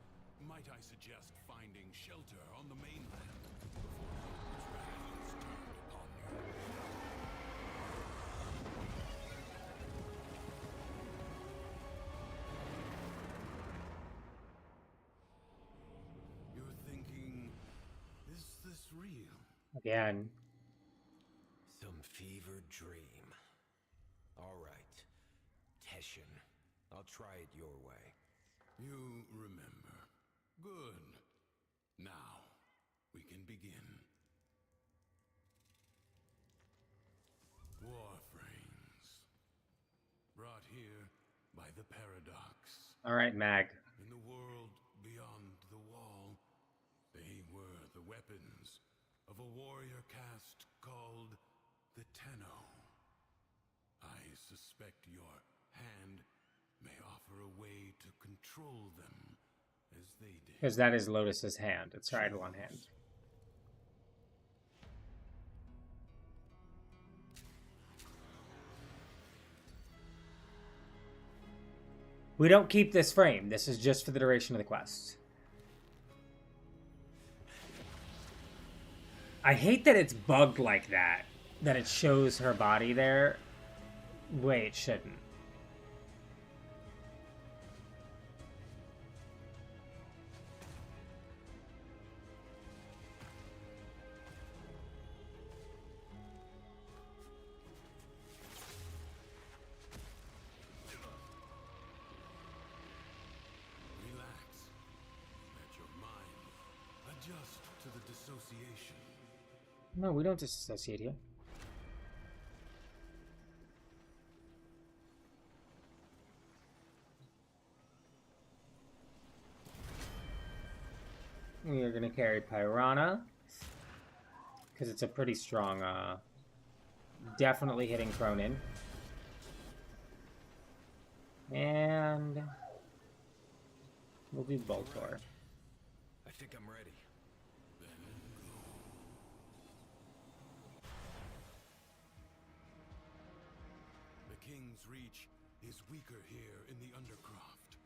might I suggest finding shelter on the mainland before Loki's wrath is turned upon you? You're thinking, is this real? Again. Some fevered dream. All right, Teshin, I'll try it your way. You remember. Good. Now, we can begin. Warframes. Brought here by the Paradox. All right, Mag. In the world beyond the wall, they were the weapons of a warrior caste called the Tenno. I suspect your hand may offer a way to control them as they did. Because that is Lotus's hand. It's her Eidolon hand. We don't keep this frame. This is just for the duration of the quest. I hate that it's bugged like that. That it shows her body there. Wait, it shouldn't. Relax. Let your mind adjust to the dissociation. No, we don't disassociate here. We are going to carry Pyrana. Because it's a pretty strong, definitely hitting Cronin. And we'll do Voltor. I think I'm ready. The King's Reach is weaker here in the Undercroft.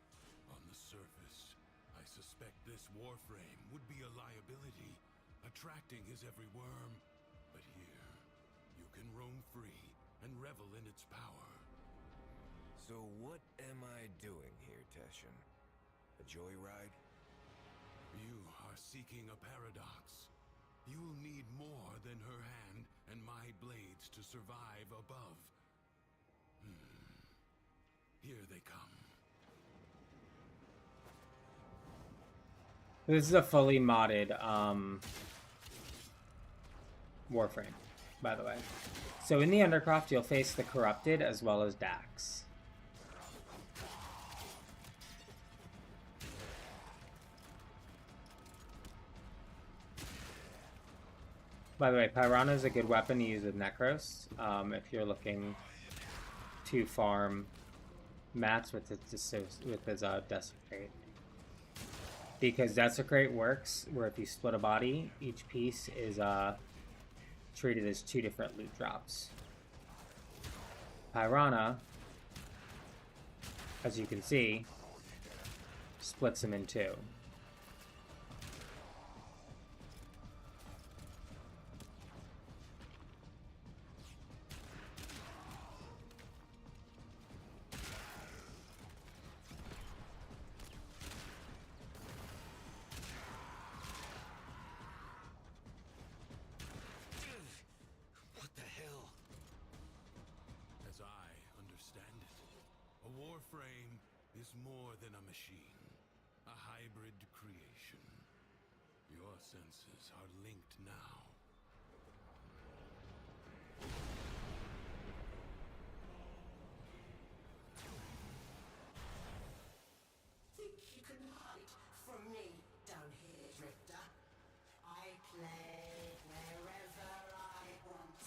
On the surface, I suspect this warframe would be a liability, attracting his every worm. But here, you can roam free and revel in its power. So what am I doing here, Teshin? A joyride? You are seeking a paradox. You'll need more than her hand and my blades to survive above. Here they come. This is a fully modded Warframe, by the way. So in the Undercroft, you'll face the Corrupted as well as Dax. By the way, Pyrana is a good weapon to use with Necros if you're looking to farm mats with his Desecrate. Because Desecrate works where if you split a body, each piece is treated as 2 different loot drops. Pyrana, as you can see, splits them in 2. What the hell? As I understand it, a warframe is more than a machine, a hybrid creation. Your senses are linked now. Think you can hide from me down here, Drifter? I play wherever I want.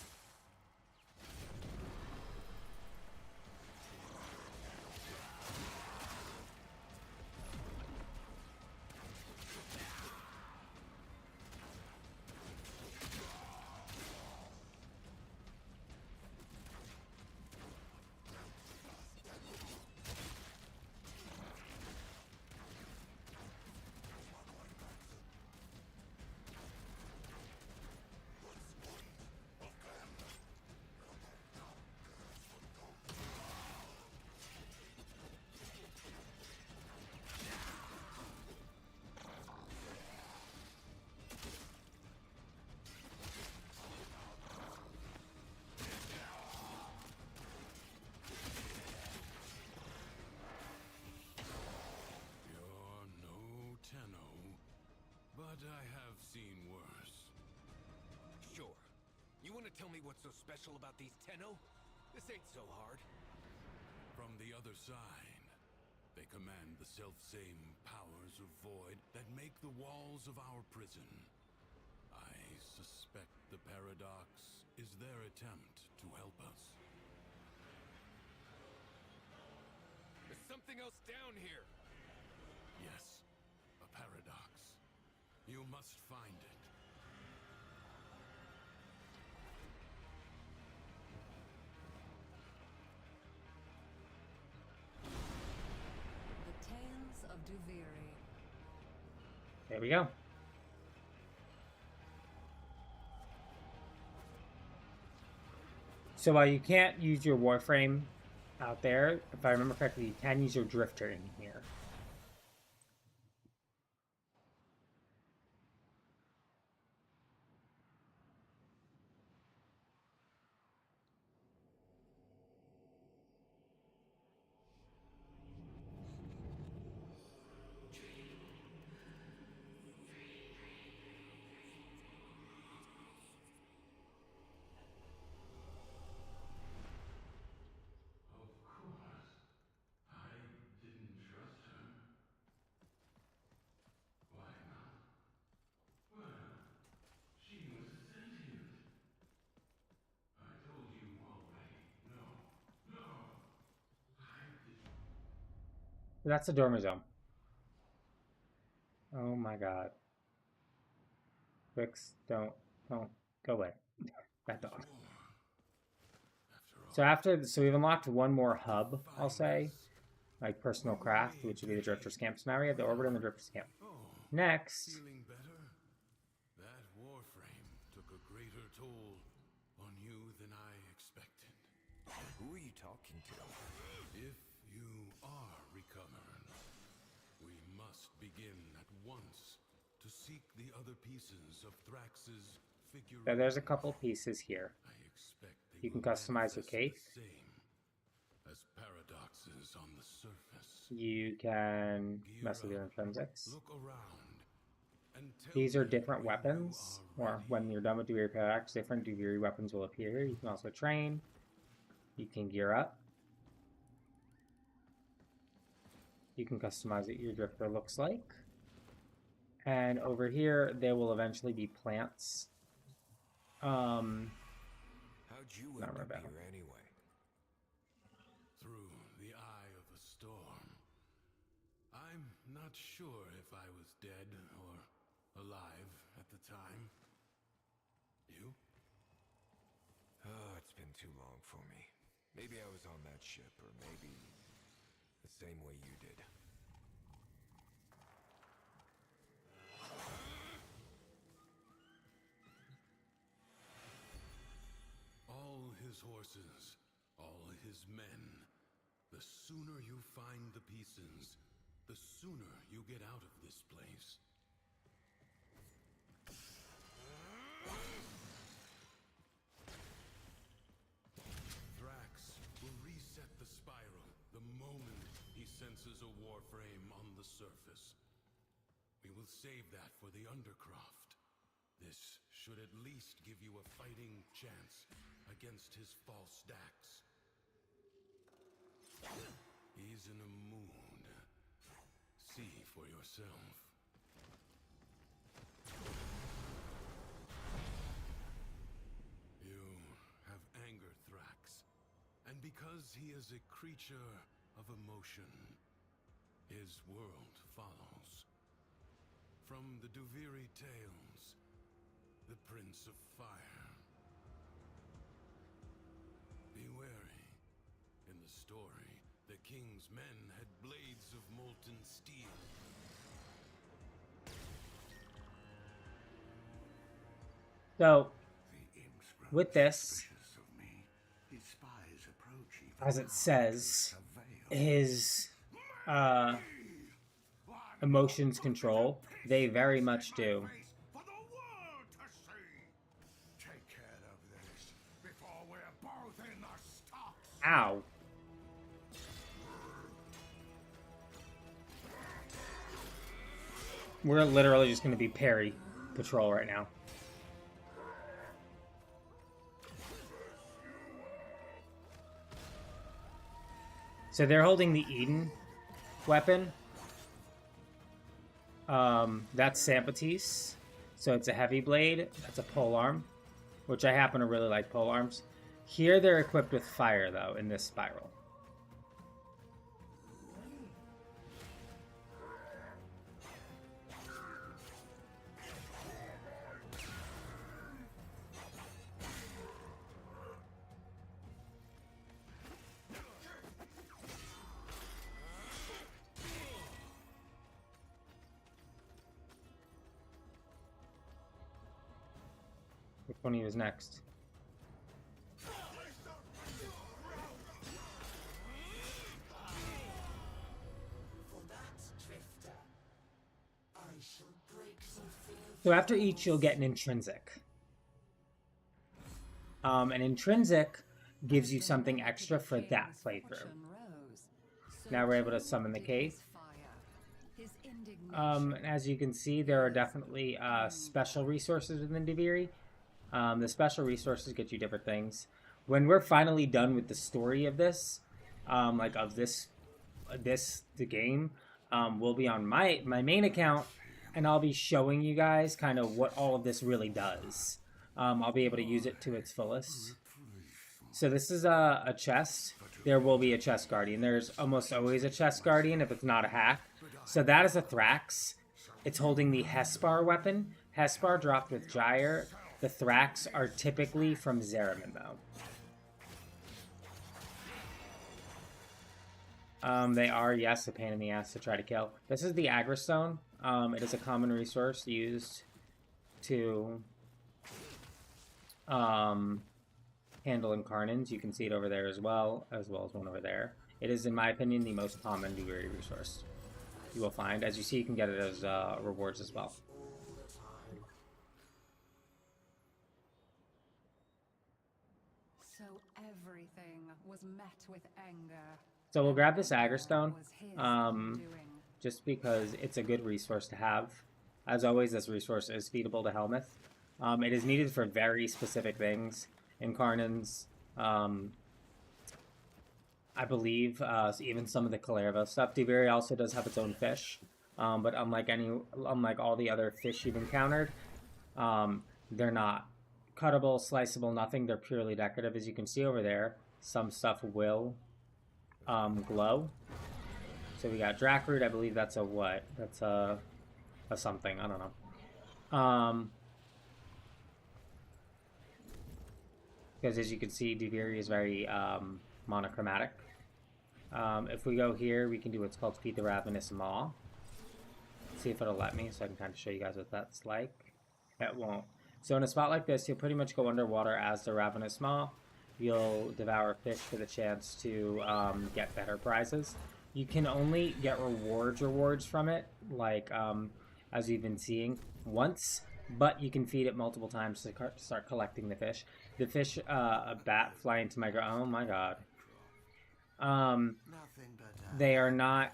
You're no Tenno, but I have seen worse. Sure. You want to tell me what's so special about these Tenno? This ain't so hard. From the other side, they command the self-same powers of void that make the walls of our prison. I suspect the paradox is their attempt to help us. There's something else down here. Yes, a paradox. You must find it. The Tales of Duviri. There we go. So while you can't use your Warframe out there, if I remember correctly, you can use your Drifter in here. Of course. I didn't trust her. Why not? Well, she was sentient. I told you already. No. No. I didn't. That's the Dormizome. Oh my god. Wix, don't go away. That dog. So we've unlocked one more hub, I'll say. Like personal craft, which would be the Drifter's Camp. So now we have the Orbiter and the Drifter's Camp. Next. Feeling better? That Warframe took a greater toll on you than I expected. Who are you talking to? If you are recovered, we must begin at once to seek the other pieces of Thrax's figure. So there's a couple pieces here. I expect they You can will customize your manifest cape. the same as paradoxes on the surface. You can mess with your intrinsics. Look around. And tell These are me different when you weapons, are or ready. when you're done with Duviri Paradox, different Duviri weapons will appear here. You can also train. You can gear up. You can customize what your Drifter looks like. And over here, there will eventually be plants. How'd you Not end my up bad. here anyway? Through the eye of a storm. I'm not sure if I was dead or alive at the time. You? Oh, it's been too long for me. Maybe I was on that ship, or maybe the same way you did. All his horses, all his men. The sooner you find the pieces, the sooner you get out of this place. Thrax will reset the spiral the moment he senses a Warframe on the surface. We will save that for the Undercroft. This should at least give you a fighting chance against his false Dax. He's in a mood. See for yourself. You have anger, Thrax. And because he is a creature of emotion, his world follows. From the Duviri tales, the Prince of Fire. Be wary. In the story, the king's men had blades of molten steel. So, with this, as it says, his emotions control, they very much do. For the world to see. Take care of this before we're both in the stocks. Ow. We're literally just going to be parry patrol right now. So they're holding the Eden weapon. That's Sampatis. So it's a heavy blade. That's a polearm, which I happen to really like polearms. Here they're equipped with fire, though, in this spiral. Which one he was next? So after each, you'll get an intrinsic. An intrinsic gives you something extra for that playthrough. Now we're able to summon the cave. As you can see, there are definitely special resources within Duviri. The special resources get you different things. When we're finally done with the story of this, the game, will be on my main account, and I'll be showing you guys kind of what all of this really does. I'll be able to use it to its fullest. So this is a chest. There will be a chest guardian. There's almost always a chest guardian if it's not a hack. So that is a Thrax. It's holding the Hespar weapon. Hespar dropped with Gyre. The Thrax are typically from Zariman, though. They are, yes, a pain in the ass to try to kill. This is the Agristone. It is a common resource used to handle Incarnins. You can see it over there as well as one over there. It is, in my opinion, the most common Duviri resource you will find. As you see, you can get it as rewards as well. So everything was met with anger. So we'll grab this Agristone, just because it's a good resource to have. As always, this resource is feedable to Helmuth. It is needed for very specific things. Incarnins, I believe, even some of the Kalerva stuff. Duviri also does have its own fish, but unlike all the other fish you've encountered, they're not cuttable, sliceable, nothing. They're purely decorative, as you can see over there. Some stuff will glow. So we got Drackroot. I believe that's a what? That's a something. I don't know. Because as you can see, Duviri is very monochromatic. If we go here, we can do what's called Feed the Ravenous Maw. See if it'll let me, so I can kind of show you guys what that's like. It won't. So in a spot like this, you'll pretty much go underwater as the Ravenous Maw. You'll devour fish for the chance to get better prizes. You can only get rewards from it, like as you've been seeing, once, but you can feed it multiple times to start collecting the fish. The fish, a bat fly into my oh my god. They are not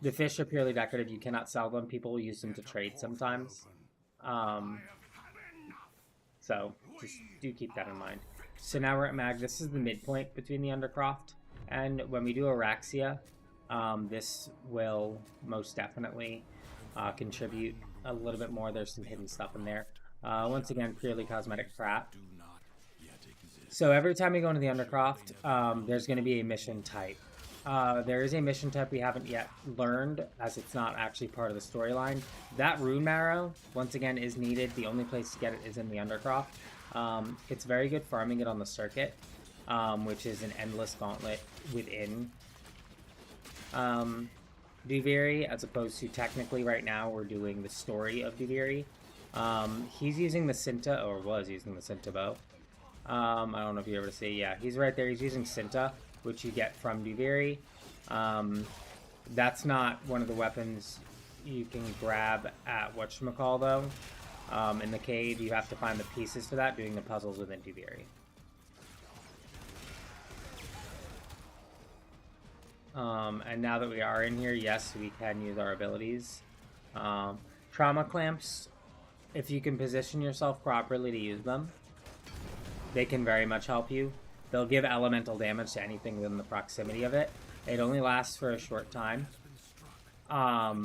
The fish are purely decorative. You cannot sell them. People will use them to trade sometimes. So just do keep that in mind. So now we're at Mag. This is the midpoint between the Undercroft. And when we do Araxia, this will most definitely contribute a little bit more. There's some hidden stuff in there. Once again, purely cosmetic crap. So every time we go into the Undercroft, there's going to be a mission type. There is a mission type we haven't yet learned, as it's not actually part of the storyline. That Rune Marrow, once again, is needed. The only place to get it is in the Undercroft. It's very good farming it on the circuit, which is an endless gauntlet within Duviri, as opposed to technically right now we're doing the story of Duviri. He's using the Cinta, or was using the Cinta bow. I don't know if you're able to see. Yeah, he's right there. He's using Cinta, which you get from Duviri. That's not one of the weapons you can grab at whatchamacall, though. In the cave, you have to find the pieces for that, doing the puzzles within Duviri. And now that we are in here, yes, we can use our abilities. Trauma clamps, if you can position yourself properly to use them, they can very much help you. They'll give elemental damage to anything within the proximity of it. It only lasts for a short time. But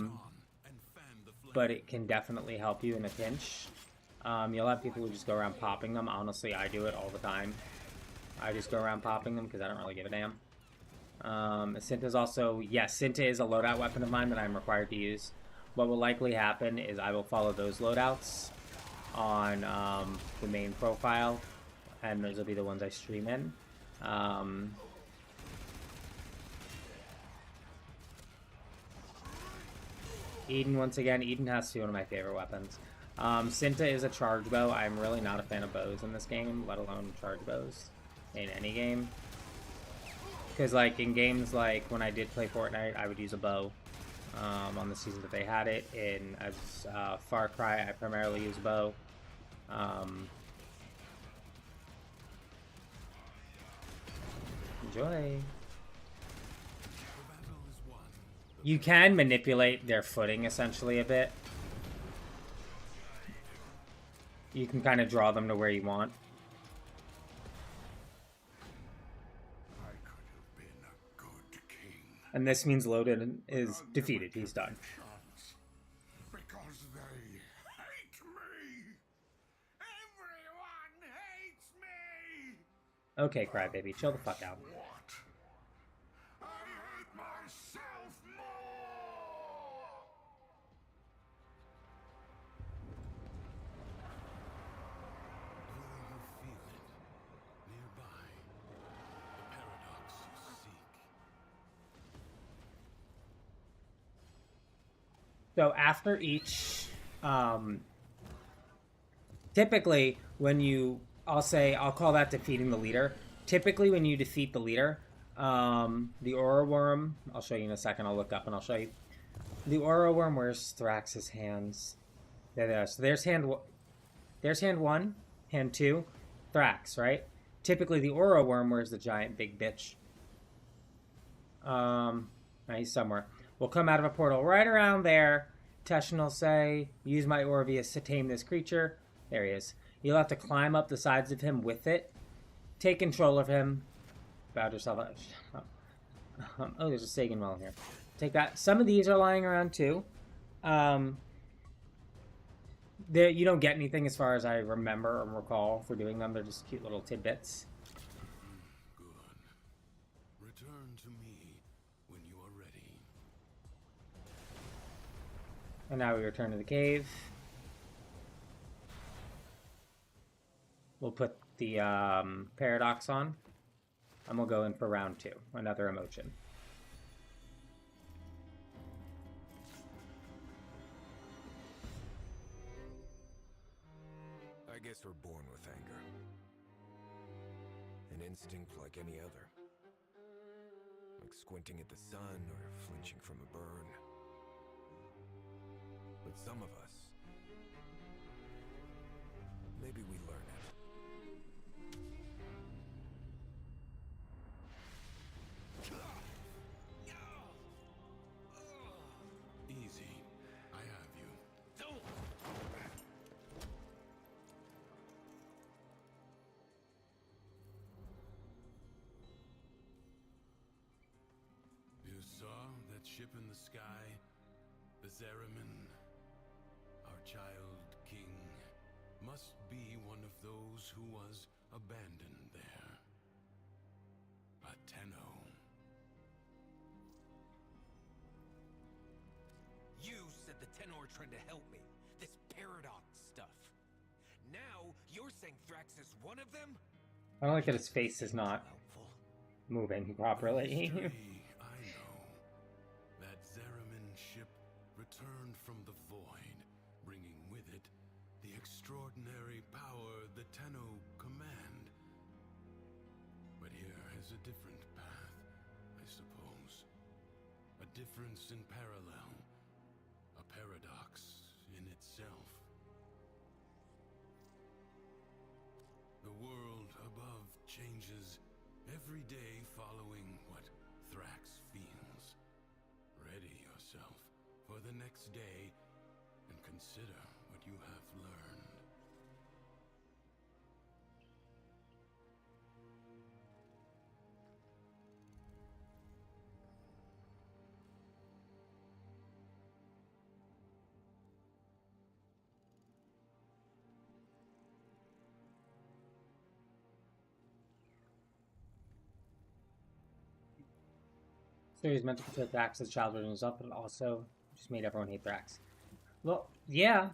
it can definitely help you in a pinch. You'll have people who just go around popping them. Honestly, I do it all the time. I just go around popping them because I don't really give a damn. Cinta's also... Yes, Cinta is a loadout weapon of mine that I'm required to use. What will likely happen is I will follow those loadouts on the main profile. And those will be the ones I stream in. Eden, once again, Eden has to be one of my favorite weapons. Cinta is a charge bow. I'm really not a fan of bows in this game, let alone charge bows in any game. Because, like, in games like when I did play Fortnite, I would use a bow. On the season that they had it. In Far Cry, I primarily use a bow. Enjoy. You can manipulate their footing essentially a bit. You can kind of draw them to where you want. I could have been a good king. And this means Loden is defeated. He's done. Because they hate me. Everyone hates me. Okay, Crybaby, chill the fuck out. I hate myself more. Will you feel it? Nearby. The paradox you seek. So after each, typically when you, I'll call that defeating the leader. Typically when you defeat the leader, the Aura Worm, I'll show you in a second, I'll look up and I'll show you. The Aura Worm, where's Thrax's hands? There they are. So there's hand one, hand two, Thrax, right? Typically the Aura Worm, where's the giant big bitch? He's somewhere. Will come out of a portal right around there. Teshin will say, use my Orvius to tame this creature. There he is. You'll have to climb up the sides of him with it. Take control of him. Bow yourself up. Oh, there's a Sagan well in here. Take that. Some of these are lying around too. You don't get anything as far as I remember or recall for doing them. They're just cute little tidbits. Good. Return to me when you are ready. And now we return to the cave. We'll put the paradox on. And we'll go in for round 2. Another emotion. I guess we're born with anger. An instinct like any other. Like squinting at the sun or flinching from a burn. But some of us, maybe we learn it. that ship in the sky, the Zeramin, our child king, must be one of those who was abandoned there. A Tenno. You said the Tenno are trying to help me. This paradox stuff. Now you're saying Thrax is one of them? I don't like that his face is not Helpful. moving properly. Mystery, I know. That Zeramin ship returned from the void, bringing with it the extraordinary power the Tenno command. But here is a different path, I suppose. A difference in parallel. A paradox in itself. The world above changes every day following what Thrax feels. Ready yourself for the next day and consider what you have learned. So he's meant to portray Thrax as child version himself, but also just made everyone hate Thrax. Well, yeah.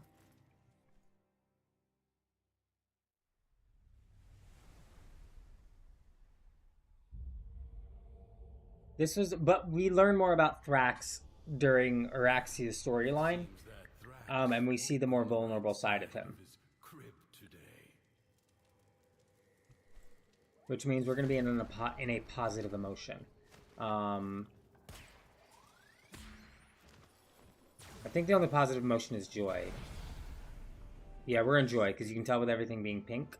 This was, but we learn more about Thrax during Araxia's storyline, and we see the more vulnerable side of him. Which means we're going to be in a positive emotion. I think the only positive emotion is joy. Yeah, we're in joy, because you can tell with everything being pink.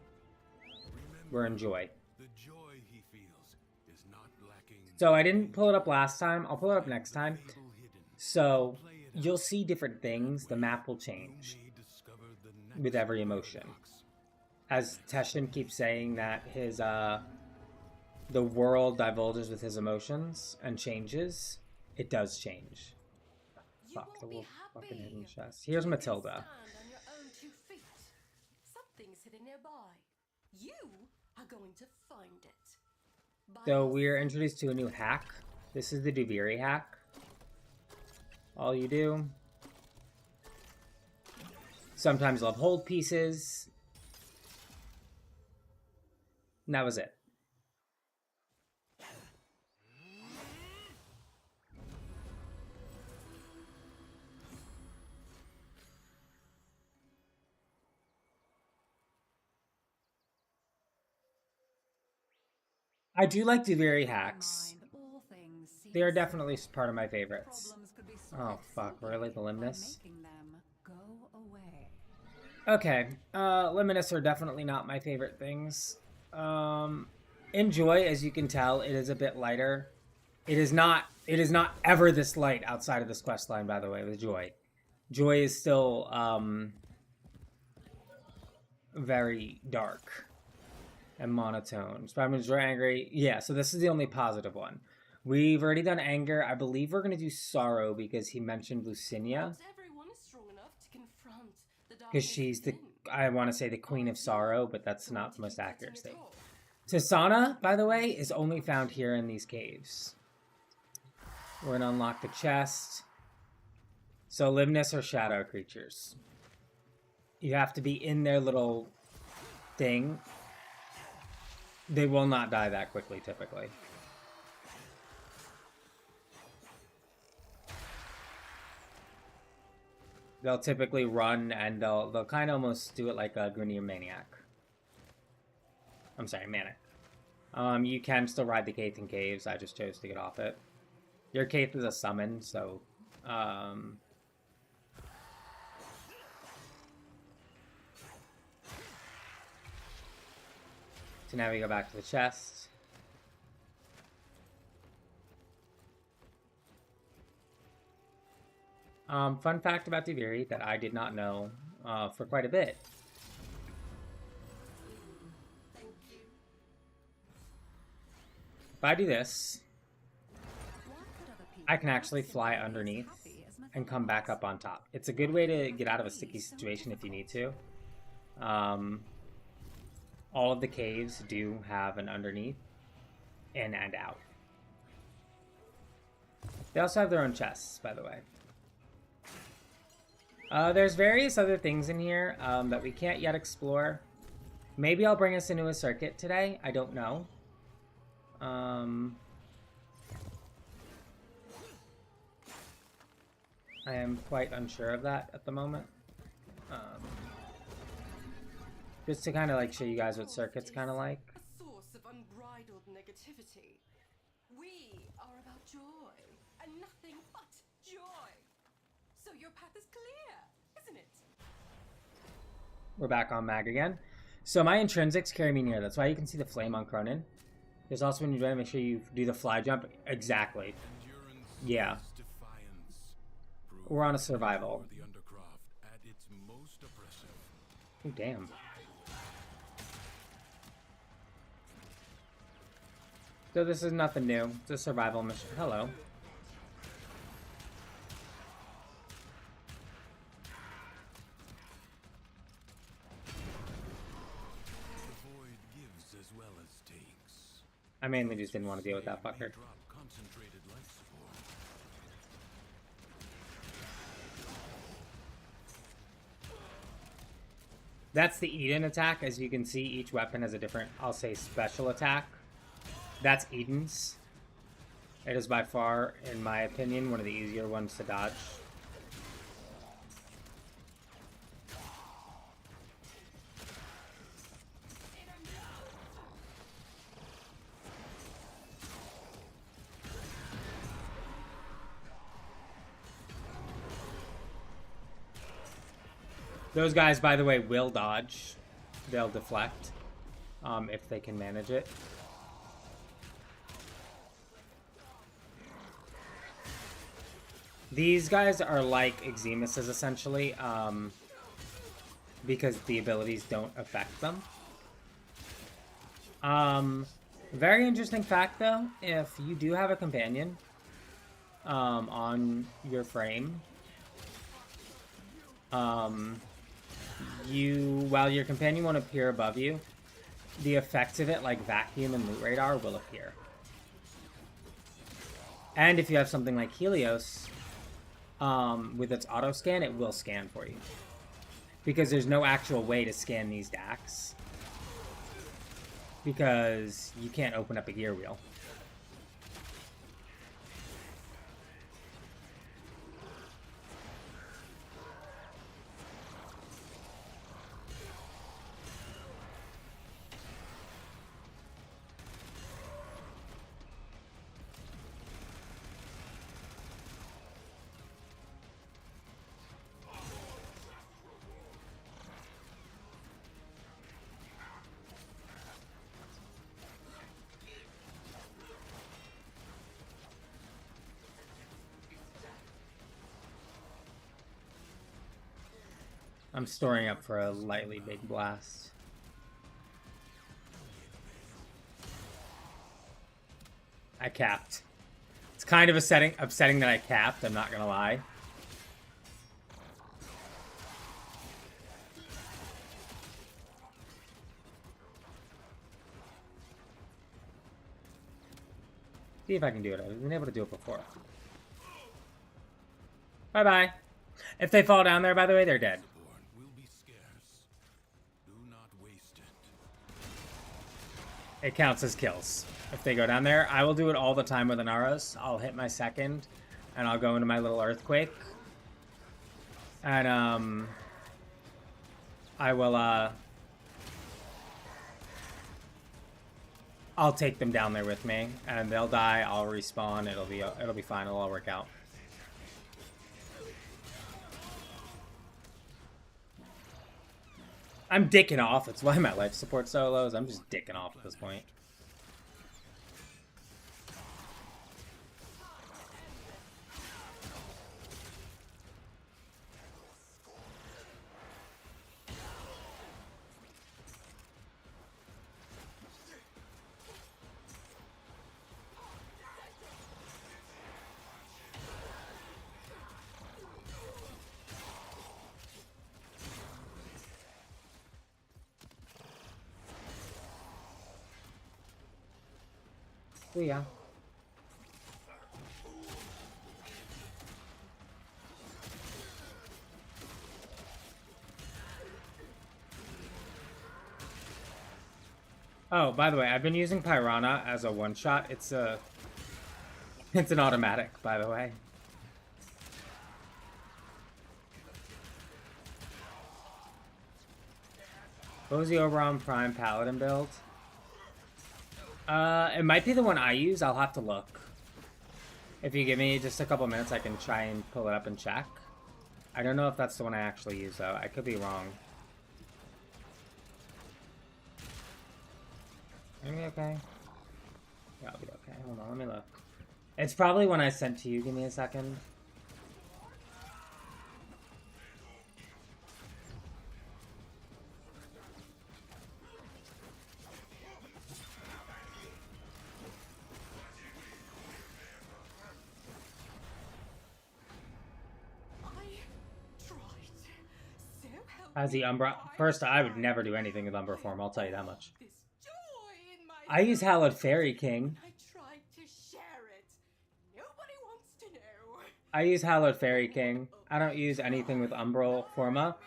We're in joy. The joy he feels is not lacking. So I didn't pull it up last time. I'll pull it up next time. So you'll see different things. The map will change with every emotion. As Teshin keeps saying that his the world divulges with his emotions and changes, it does change. Fuck, the wolf fucking hidden chest. Here's Matilda. Stand on your own 2 feet. Something's hidden nearby. You are going to find it. So we're introduced to a new hack. This is the Duviri hack. All you do. Sometimes you'll have hold pieces. And that was it. I do like Duviri hacks. They are definitely part of my favorites. Oh fuck, really? The Limnus? Okay, Limnus are definitely not my favorite things. Enjoy, as you can tell, it is a bit lighter. It is not ever this light outside of this quest line, by the way, with Joy. Joy is still, very dark and monotone. Spider-Man's very angry. Yeah, so this is the only positive one. We've already done anger. I believe we're going to do sorrow because he mentioned Lucinia. Because she's the, I want to say the Queen of Sorrow, but that's not the most accurate statement. Tisana, by the way, is only found here in these caves. We're going to unlock the chest. So Limnus are shadow creatures. You have to be in their little thing. They will not die that quickly, typically. They'll typically run and they'll kind of almost do it like a Grineer Maniac. I'm sorry, Manic. You can still ride the Kaith in caves. I just chose to get off it. Your Kaith is a summon, so so now we go back to the chest. Fun fact about Duviri that I did not know for quite a bit. If I do this, I can actually fly underneath and come back up on top. It's a good way to get out of a sticky situation if you need to. All of the caves do have an underneath, in and out. They also have their own chests, by the way. There's various other things in here that we can't yet explore. Maybe I'll bring us into a circuit today. I don't know. I am quite unsure of that at the moment. Just to kind of like show you guys what circuit's kind of like. A source of unbridled negativity. We are about joy, and nothing but joy. So your path is clear, isn't it? We're back on Mag again. So my intrinsics carry me near. That's why you can see the flame on Cronin. There's also when you're trying to make sure you do the fly jump. Exactly. Yeah. We're on a survival. Oh, damn. So this is nothing new. It's a survival mission. Hello. I mainly just didn't want to deal with that fucker. That's the Eden attack. As you can see, each weapon has a different, I'll say, special attack. That's Eden's. It is by far, in my opinion, one of the easier ones to dodge. Those guys, by the way, will dodge. They'll deflect, if they can manage it. These guys are like Eximuses, essentially, because the abilities don't affect them. Very interesting fact, though, if you do have a companion on your frame, while your companion won't appear above you, the effects of it, like Vacuum and Loot Radar, will appear. And if you have something like Helios, with its auto scan, it will scan for you. Because there's no actual way to scan these DACs. Because you can't open up a gear wheel. I'm storing up for a lightly big blast. I capped. It's kind of upsetting that I capped, I'm not gonna lie. See if I can do it. I've been able to do it before. Bye-bye. If they fall down there, by the way, they're dead. It counts as kills. If they go down there, I will do it all the time with Inaros. I'll hit my second, and I'll go into my little earthquake. And, I will, I'll take them down there with me, and they'll die, I'll respawn, it'll be fine, it'll all work out. I'm dicking off. That's why my life support so low. I'm just dicking off at this point. Booyah. Oh, by the way, I've been using Pyrana as a one-shot. It's an automatic, by the way. What was the Oberon Prime Paladin build? It might be the one I use. I'll have to look. If you give me just a couple minutes, I can try and pull it up and check. I don't know if that's the one I actually use, though. I could be wrong. Are we okay? Yeah, I'll be okay. Hold on, let me look. It's probably one I sent to you. Give me a second. As the Umbra... First, I would never do anything with Umbra form, I'll tell you that much. I use Hallowed Fairy King. I use Hallowed Fairy King. I don't use anything with Umbral Forma.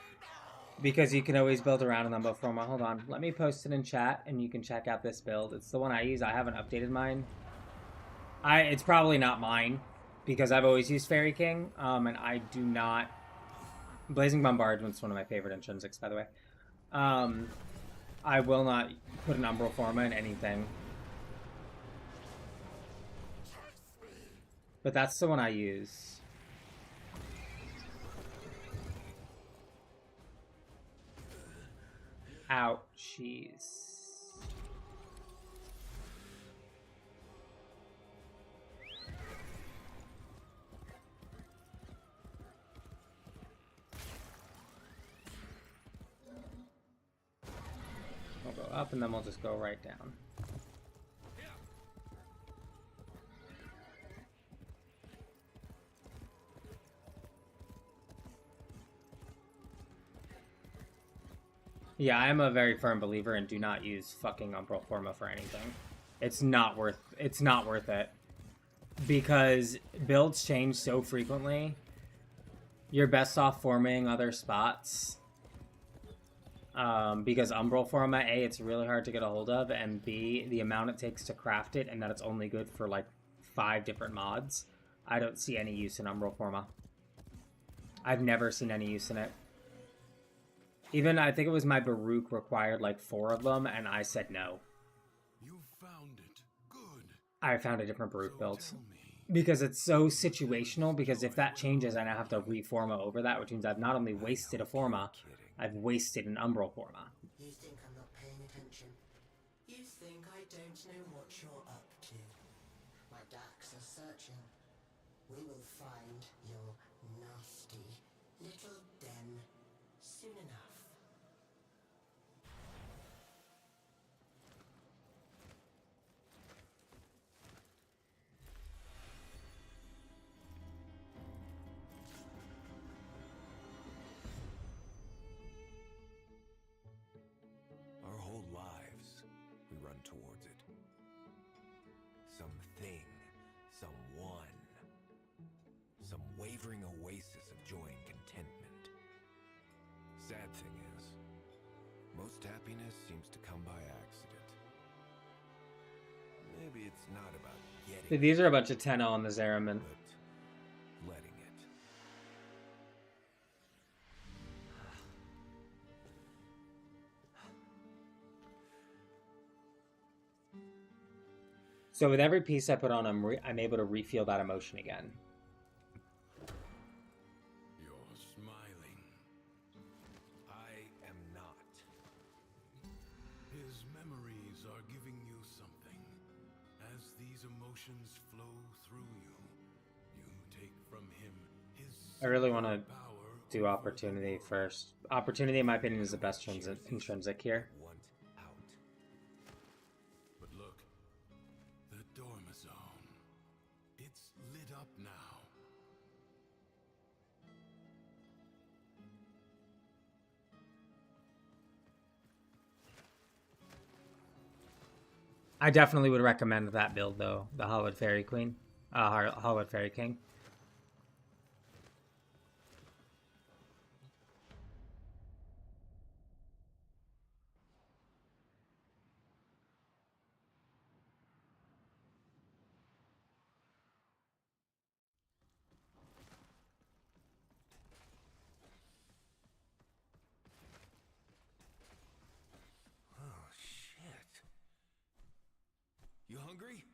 Because you can always build around an Umbral Forma. Hold on. Let me post it in chat and you can check out this build. It's the one I use. I haven't updated mine. It's probably not mine. Because I've always used Fairy King. And I do not... Blazing Bombardment's one of my favorite intrinsics, by the way. I will not put an Umbral Forma in anything. But that's the one I use. Ouchies. We'll go up and then we'll just go right down. Yeah, I am a very firm believer in do not use fucking Umbral Forma for anything. It's not worth it. Because builds change so frequently. You're best off forming other spots. Because Umbral Forma, A, it's really hard to get a hold of, and B, the amount it takes to craft it, and that it's only good for like 5 different mods. I don't see any use in Umbral Forma. I've never seen any use in it. Even, I think it was my Baruch required like 4 of them, and I said no. You found it. Good. I found a different Baruch build. Because it's so situational, because if that changes, I now have to reforma over that, which means I've not only wasted a Forma, I've wasted an Umbral Forma. You think I'm not paying attention? You think I don't know what you're up to? My Dax are searching. We will find your nasty little den soon enough. Our whole lives, we run towards it. Something, someone, some wavering oasis of joy and contentment. Sad thing is, most happiness seems to come by accident. Maybe it's not about getting These are a bunch of Tenno on the Zeraman. but letting it. So with every piece I put on, I'm able to refeel that emotion again. You're smiling. I am not. His memories are giving you something. As these emotions flow through you, you take from him his I really want to power do Opportunity first. Opportunity, in my opinion, is the best intrinsic here. Want out. But look, the Dormazone. It's lit up now. I definitely would recommend that build though, the Hollowed Fairy Queen, Hollowed Fairy King. Oh, shit. You hungry?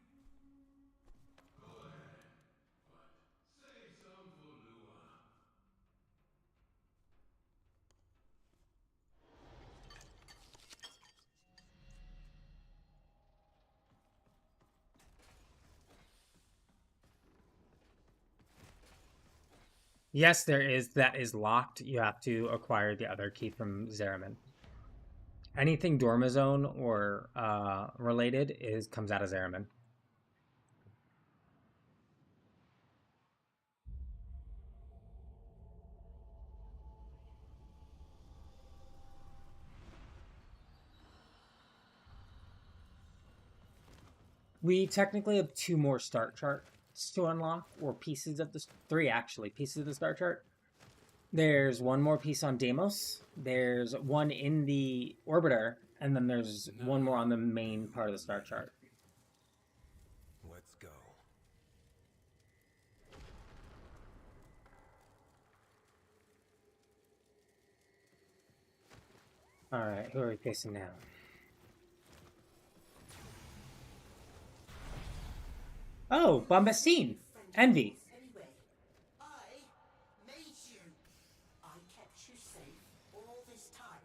Save some for Lua. Yes, there is. That is locked. You have to acquire the other key from Zeramin. Anything Dormazone or related comes out of Zeramin. We technically have 2 more start charts to unlock, or pieces of the 3 actually pieces of the start chart. There's 1 more piece on Deimos. There's 1 in the orbiter, and then there's 1 more on the main part of the start chart. Let's go. All right, who are we facing now? Oh, Bombastine! Envy! Anyway, I made you. I kept you safe all this time.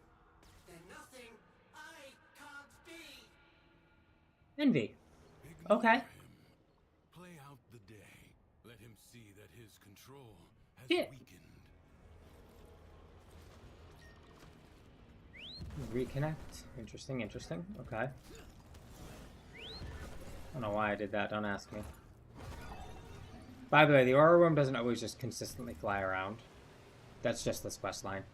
There's nothing I can't be. Envy. Ignore Okay. him. Play out the day. Let him see that his control has Yeah. weakened. Reconnect. Interesting, interesting. Okay. I don't know why I did that, don't ask me. By the way, the Aura Worm doesn't always just consistently fly around. That's just this quest line.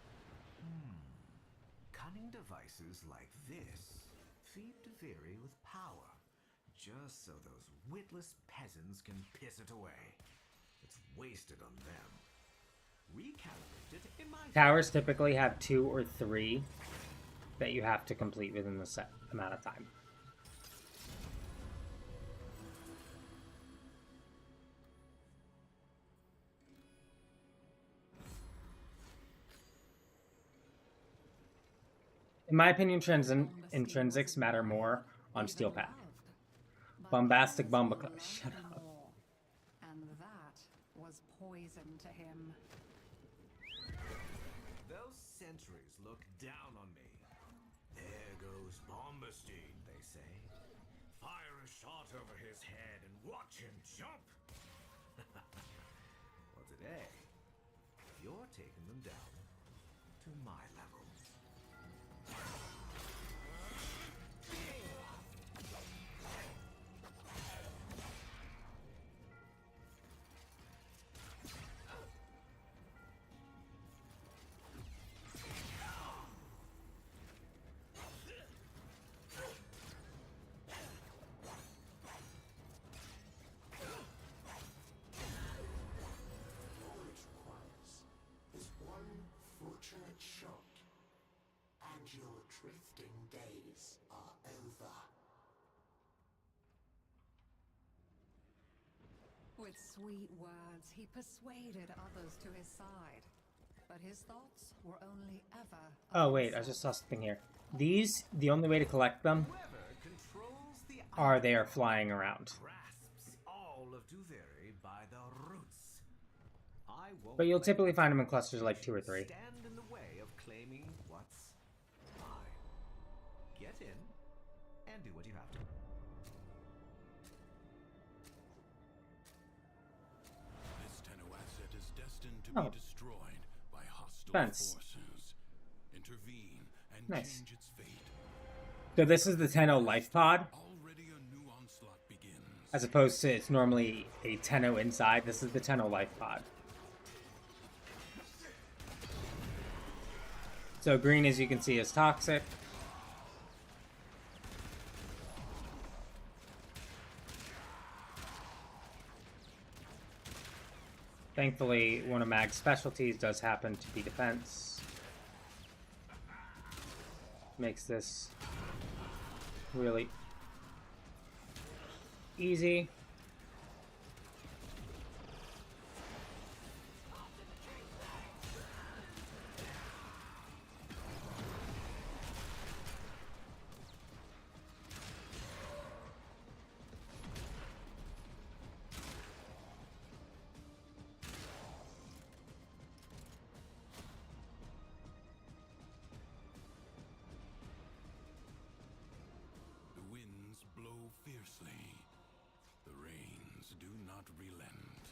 Cunning devices like this feed Deviri with power, just so those witless peasants can piss it away. It's wasted on them. Recalibrate it in my Towers typically have 2 or 3 that you have to complete within the set amount of time. In my opinion, intrinsics matter more on Steel Pack. Bombastic Bomba. Shut up. And that was poison to him. Those sentries look down on me. There goes Bombastine, they say. Fire a shot over his head and watch him jump. Well, today, you're taking them down to my level. All it requires is one fortunate shot, and your drifting days are over. With sweet words, he persuaded others to his side. But his thoughts were only ever... Oh, wait, I just saw something here. These, the only way to collect them are they are flying around. Grasps all of Duviri by the roots. I won't But you'll let typically find them in clusters of like 2 or 3. stand in the way of claiming what's mine. Get in and do what you have to. This Tenno asset is destined to Oh. be destroyed by hostile Fence. forces. Intervene and Nice. change its fate. So this is the Tenno Life Pod, Already a new onslaught begins. as opposed to it's normally a Tenno inside. This is the Tenno Life Pod. So green, as you can see, is toxic. Thankfully, one of Mag's specialties does happen to be defense. Makes this really easy. Fiercely, the rains do not relent.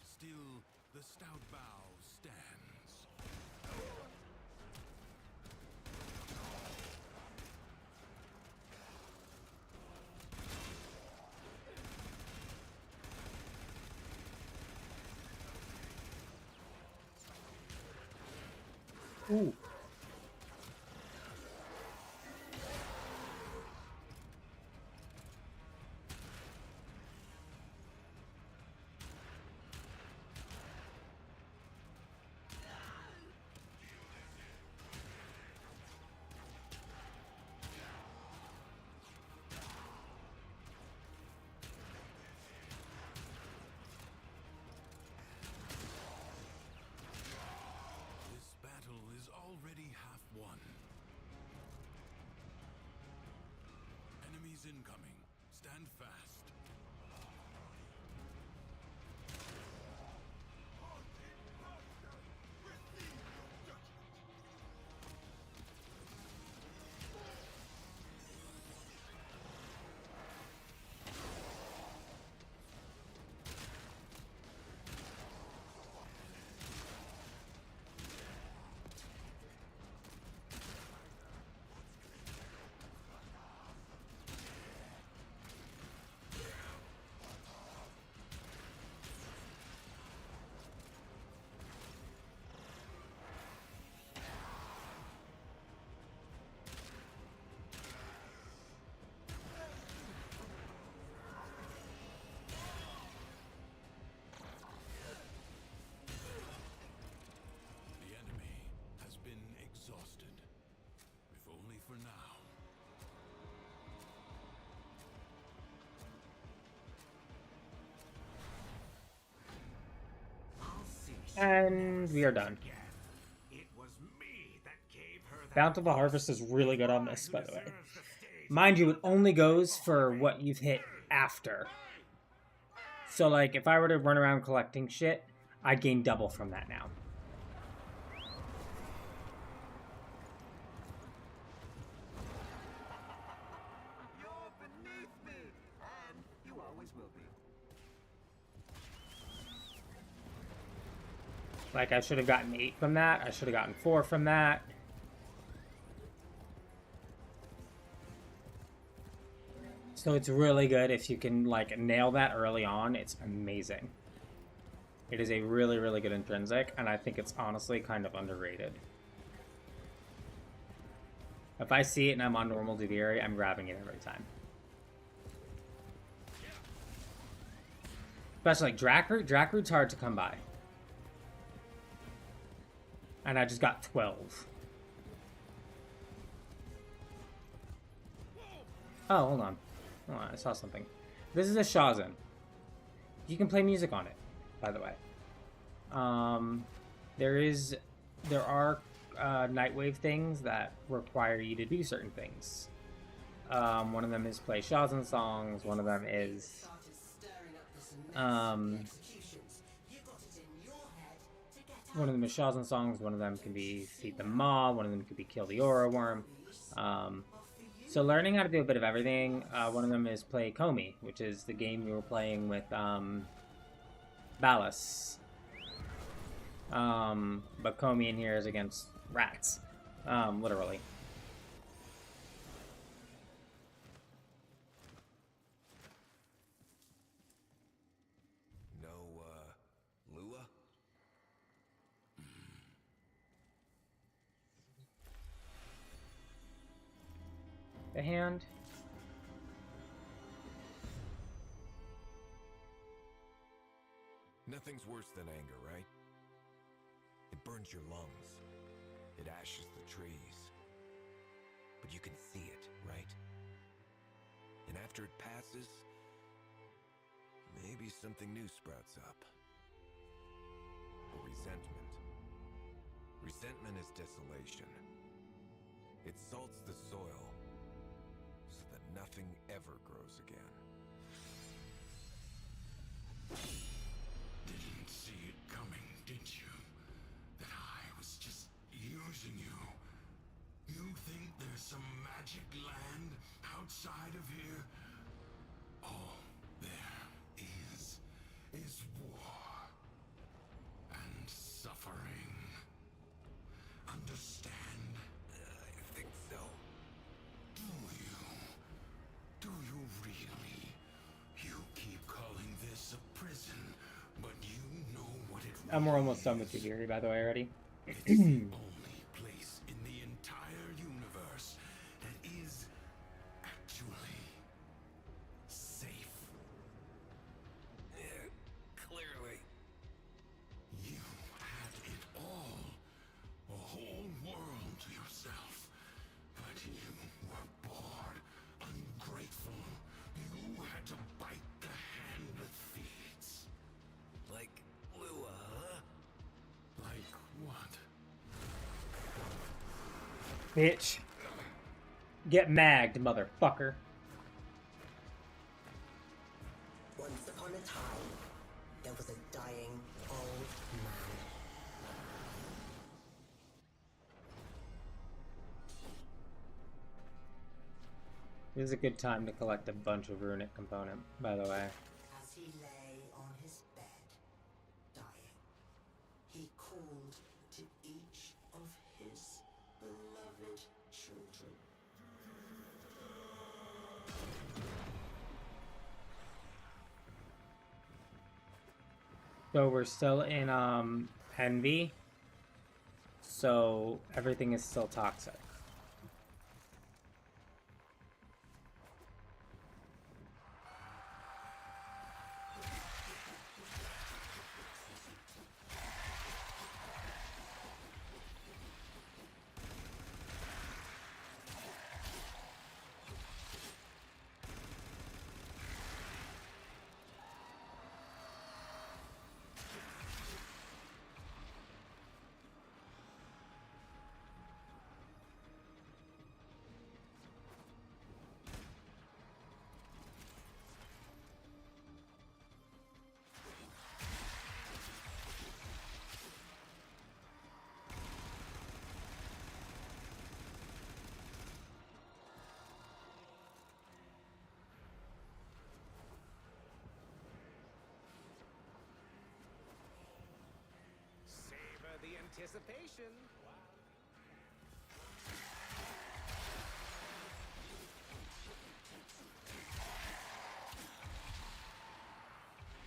Still, the stout bough stands. Ooh. Already half won. Enemies incoming. Stand fast. And we are done. Bountiful Harvest is really good on this, by the way. Mind you, it only goes for what you've hit after. So, like, if I were to run around collecting shit, I'd gain double from that now. Like, I should have gotten 8 from that. I should have gotten 4 from that. So it's really good if you can, like, nail that early on. It's amazing. It is a really, really good intrinsic, and I think it's honestly kind of underrated. If I see it and I'm on normal Duviri, I'm grabbing it every time. Especially like Drakroot. Drakroot's hard to come by. And I just got 12. Oh, hold on. Hold on, I saw something. This is a Shazin. You can play music on it, by the way. There are Nightwave things that require you to do certain things. One of them is play Shazin songs. One of them is Shazin songs. One of them can be Feed the Maw. One of them could be Kill the Aura Worm. So learning how to do a bit of everything. One of them is play Komi, which is the game we were playing with Ballas. But Komi in here is against rats, literally. No, Lua? The hand. Nothing's worse than anger, right? It burns your lungs. It ashes the trees. But you can see it, right? And after it passes, maybe something new sprouts up. Or resentment. Resentment is desolation. It salts the soil so that nothing ever grows again. Didn't see it coming, did you? That I was just using you. You think there's some magic land outside of here? All there is war and suffering. Understand? I think so. Do you? Do you really? You keep calling this a prison, but you know what it And we're almost done with Jujiri, by the way, already. It's the only place in the entire universe that is actually safe. Yeah, clearly. You had it all. A whole world to yourself. But you were bored, ungrateful. You had to bite the hand that feeds. Like Lua, huh? Like what? Bitch. Get magged, motherfucker. Once upon a time, there was a dying old man. This is a good time to collect a bunch of runic component, by the way. As he lay on his bed, dying, he called to each of his beloved children. So we're still in Envy. So everything is still toxic. Savor the anticipation.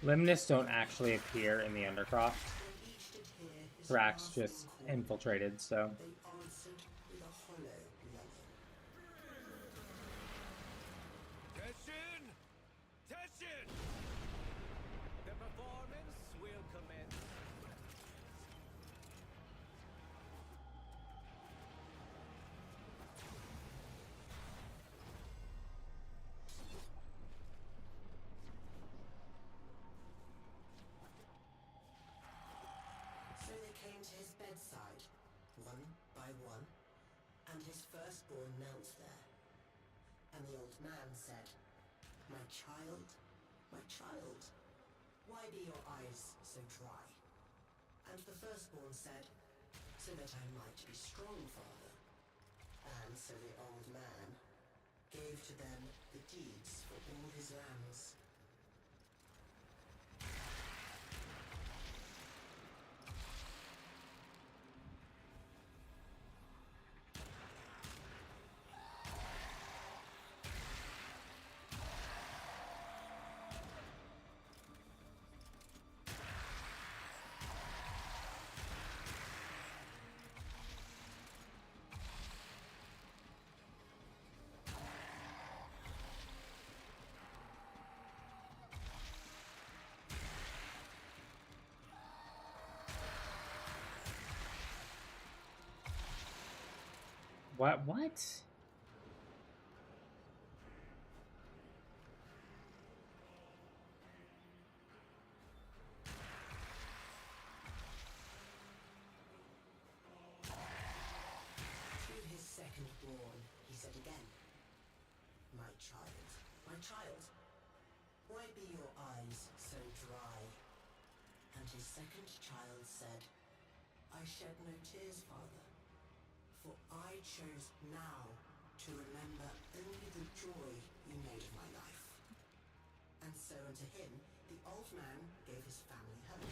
Limnus don't actually appear in the Undercroft. Thrax just infiltrated, so. They answered with a hollow longing. Teshin! Teshin! The performance will commence. So they came to his bedside, one by one, and his firstborn knelt there. And the old man said, my child, why be your eyes so dry? And the firstborn said, so that I might be strong, father. And so the old man gave to them the deeds for all his lands. What? What? To his second born, he said again, my child, why be your eyes so dry? And his second child said, I shed no tears, father, for I chose now to remember only the joy you made of my life. And so unto him, the old man gave his family home.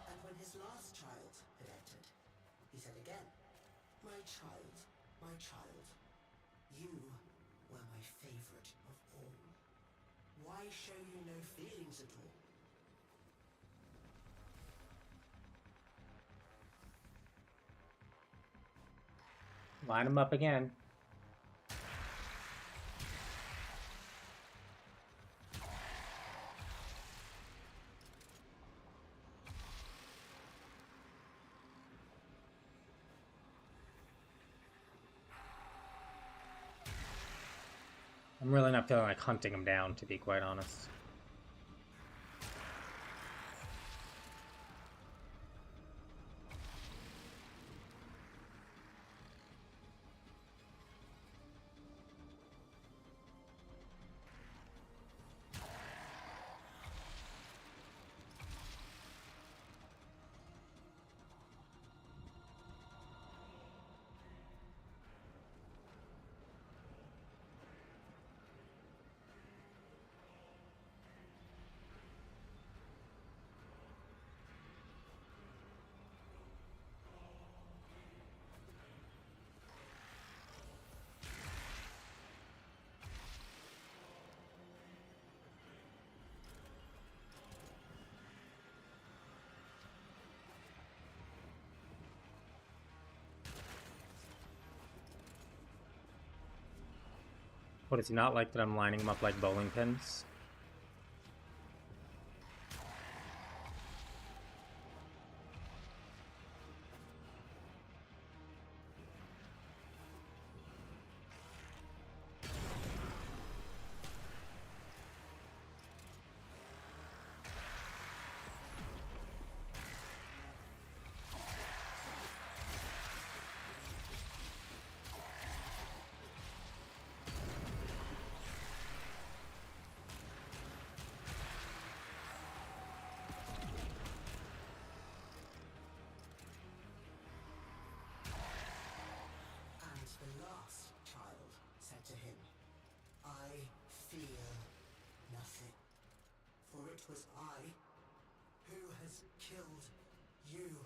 And when his last child had entered, he said again, my child, you were my favorite of all. Why show you no feelings at all? Line them up again. I'm really not feeling like hunting him down, to be quite honest. What, does he not like that I'm lining them up like bowling pins? The last child said to him, I fear nothing, for it was I who has killed you.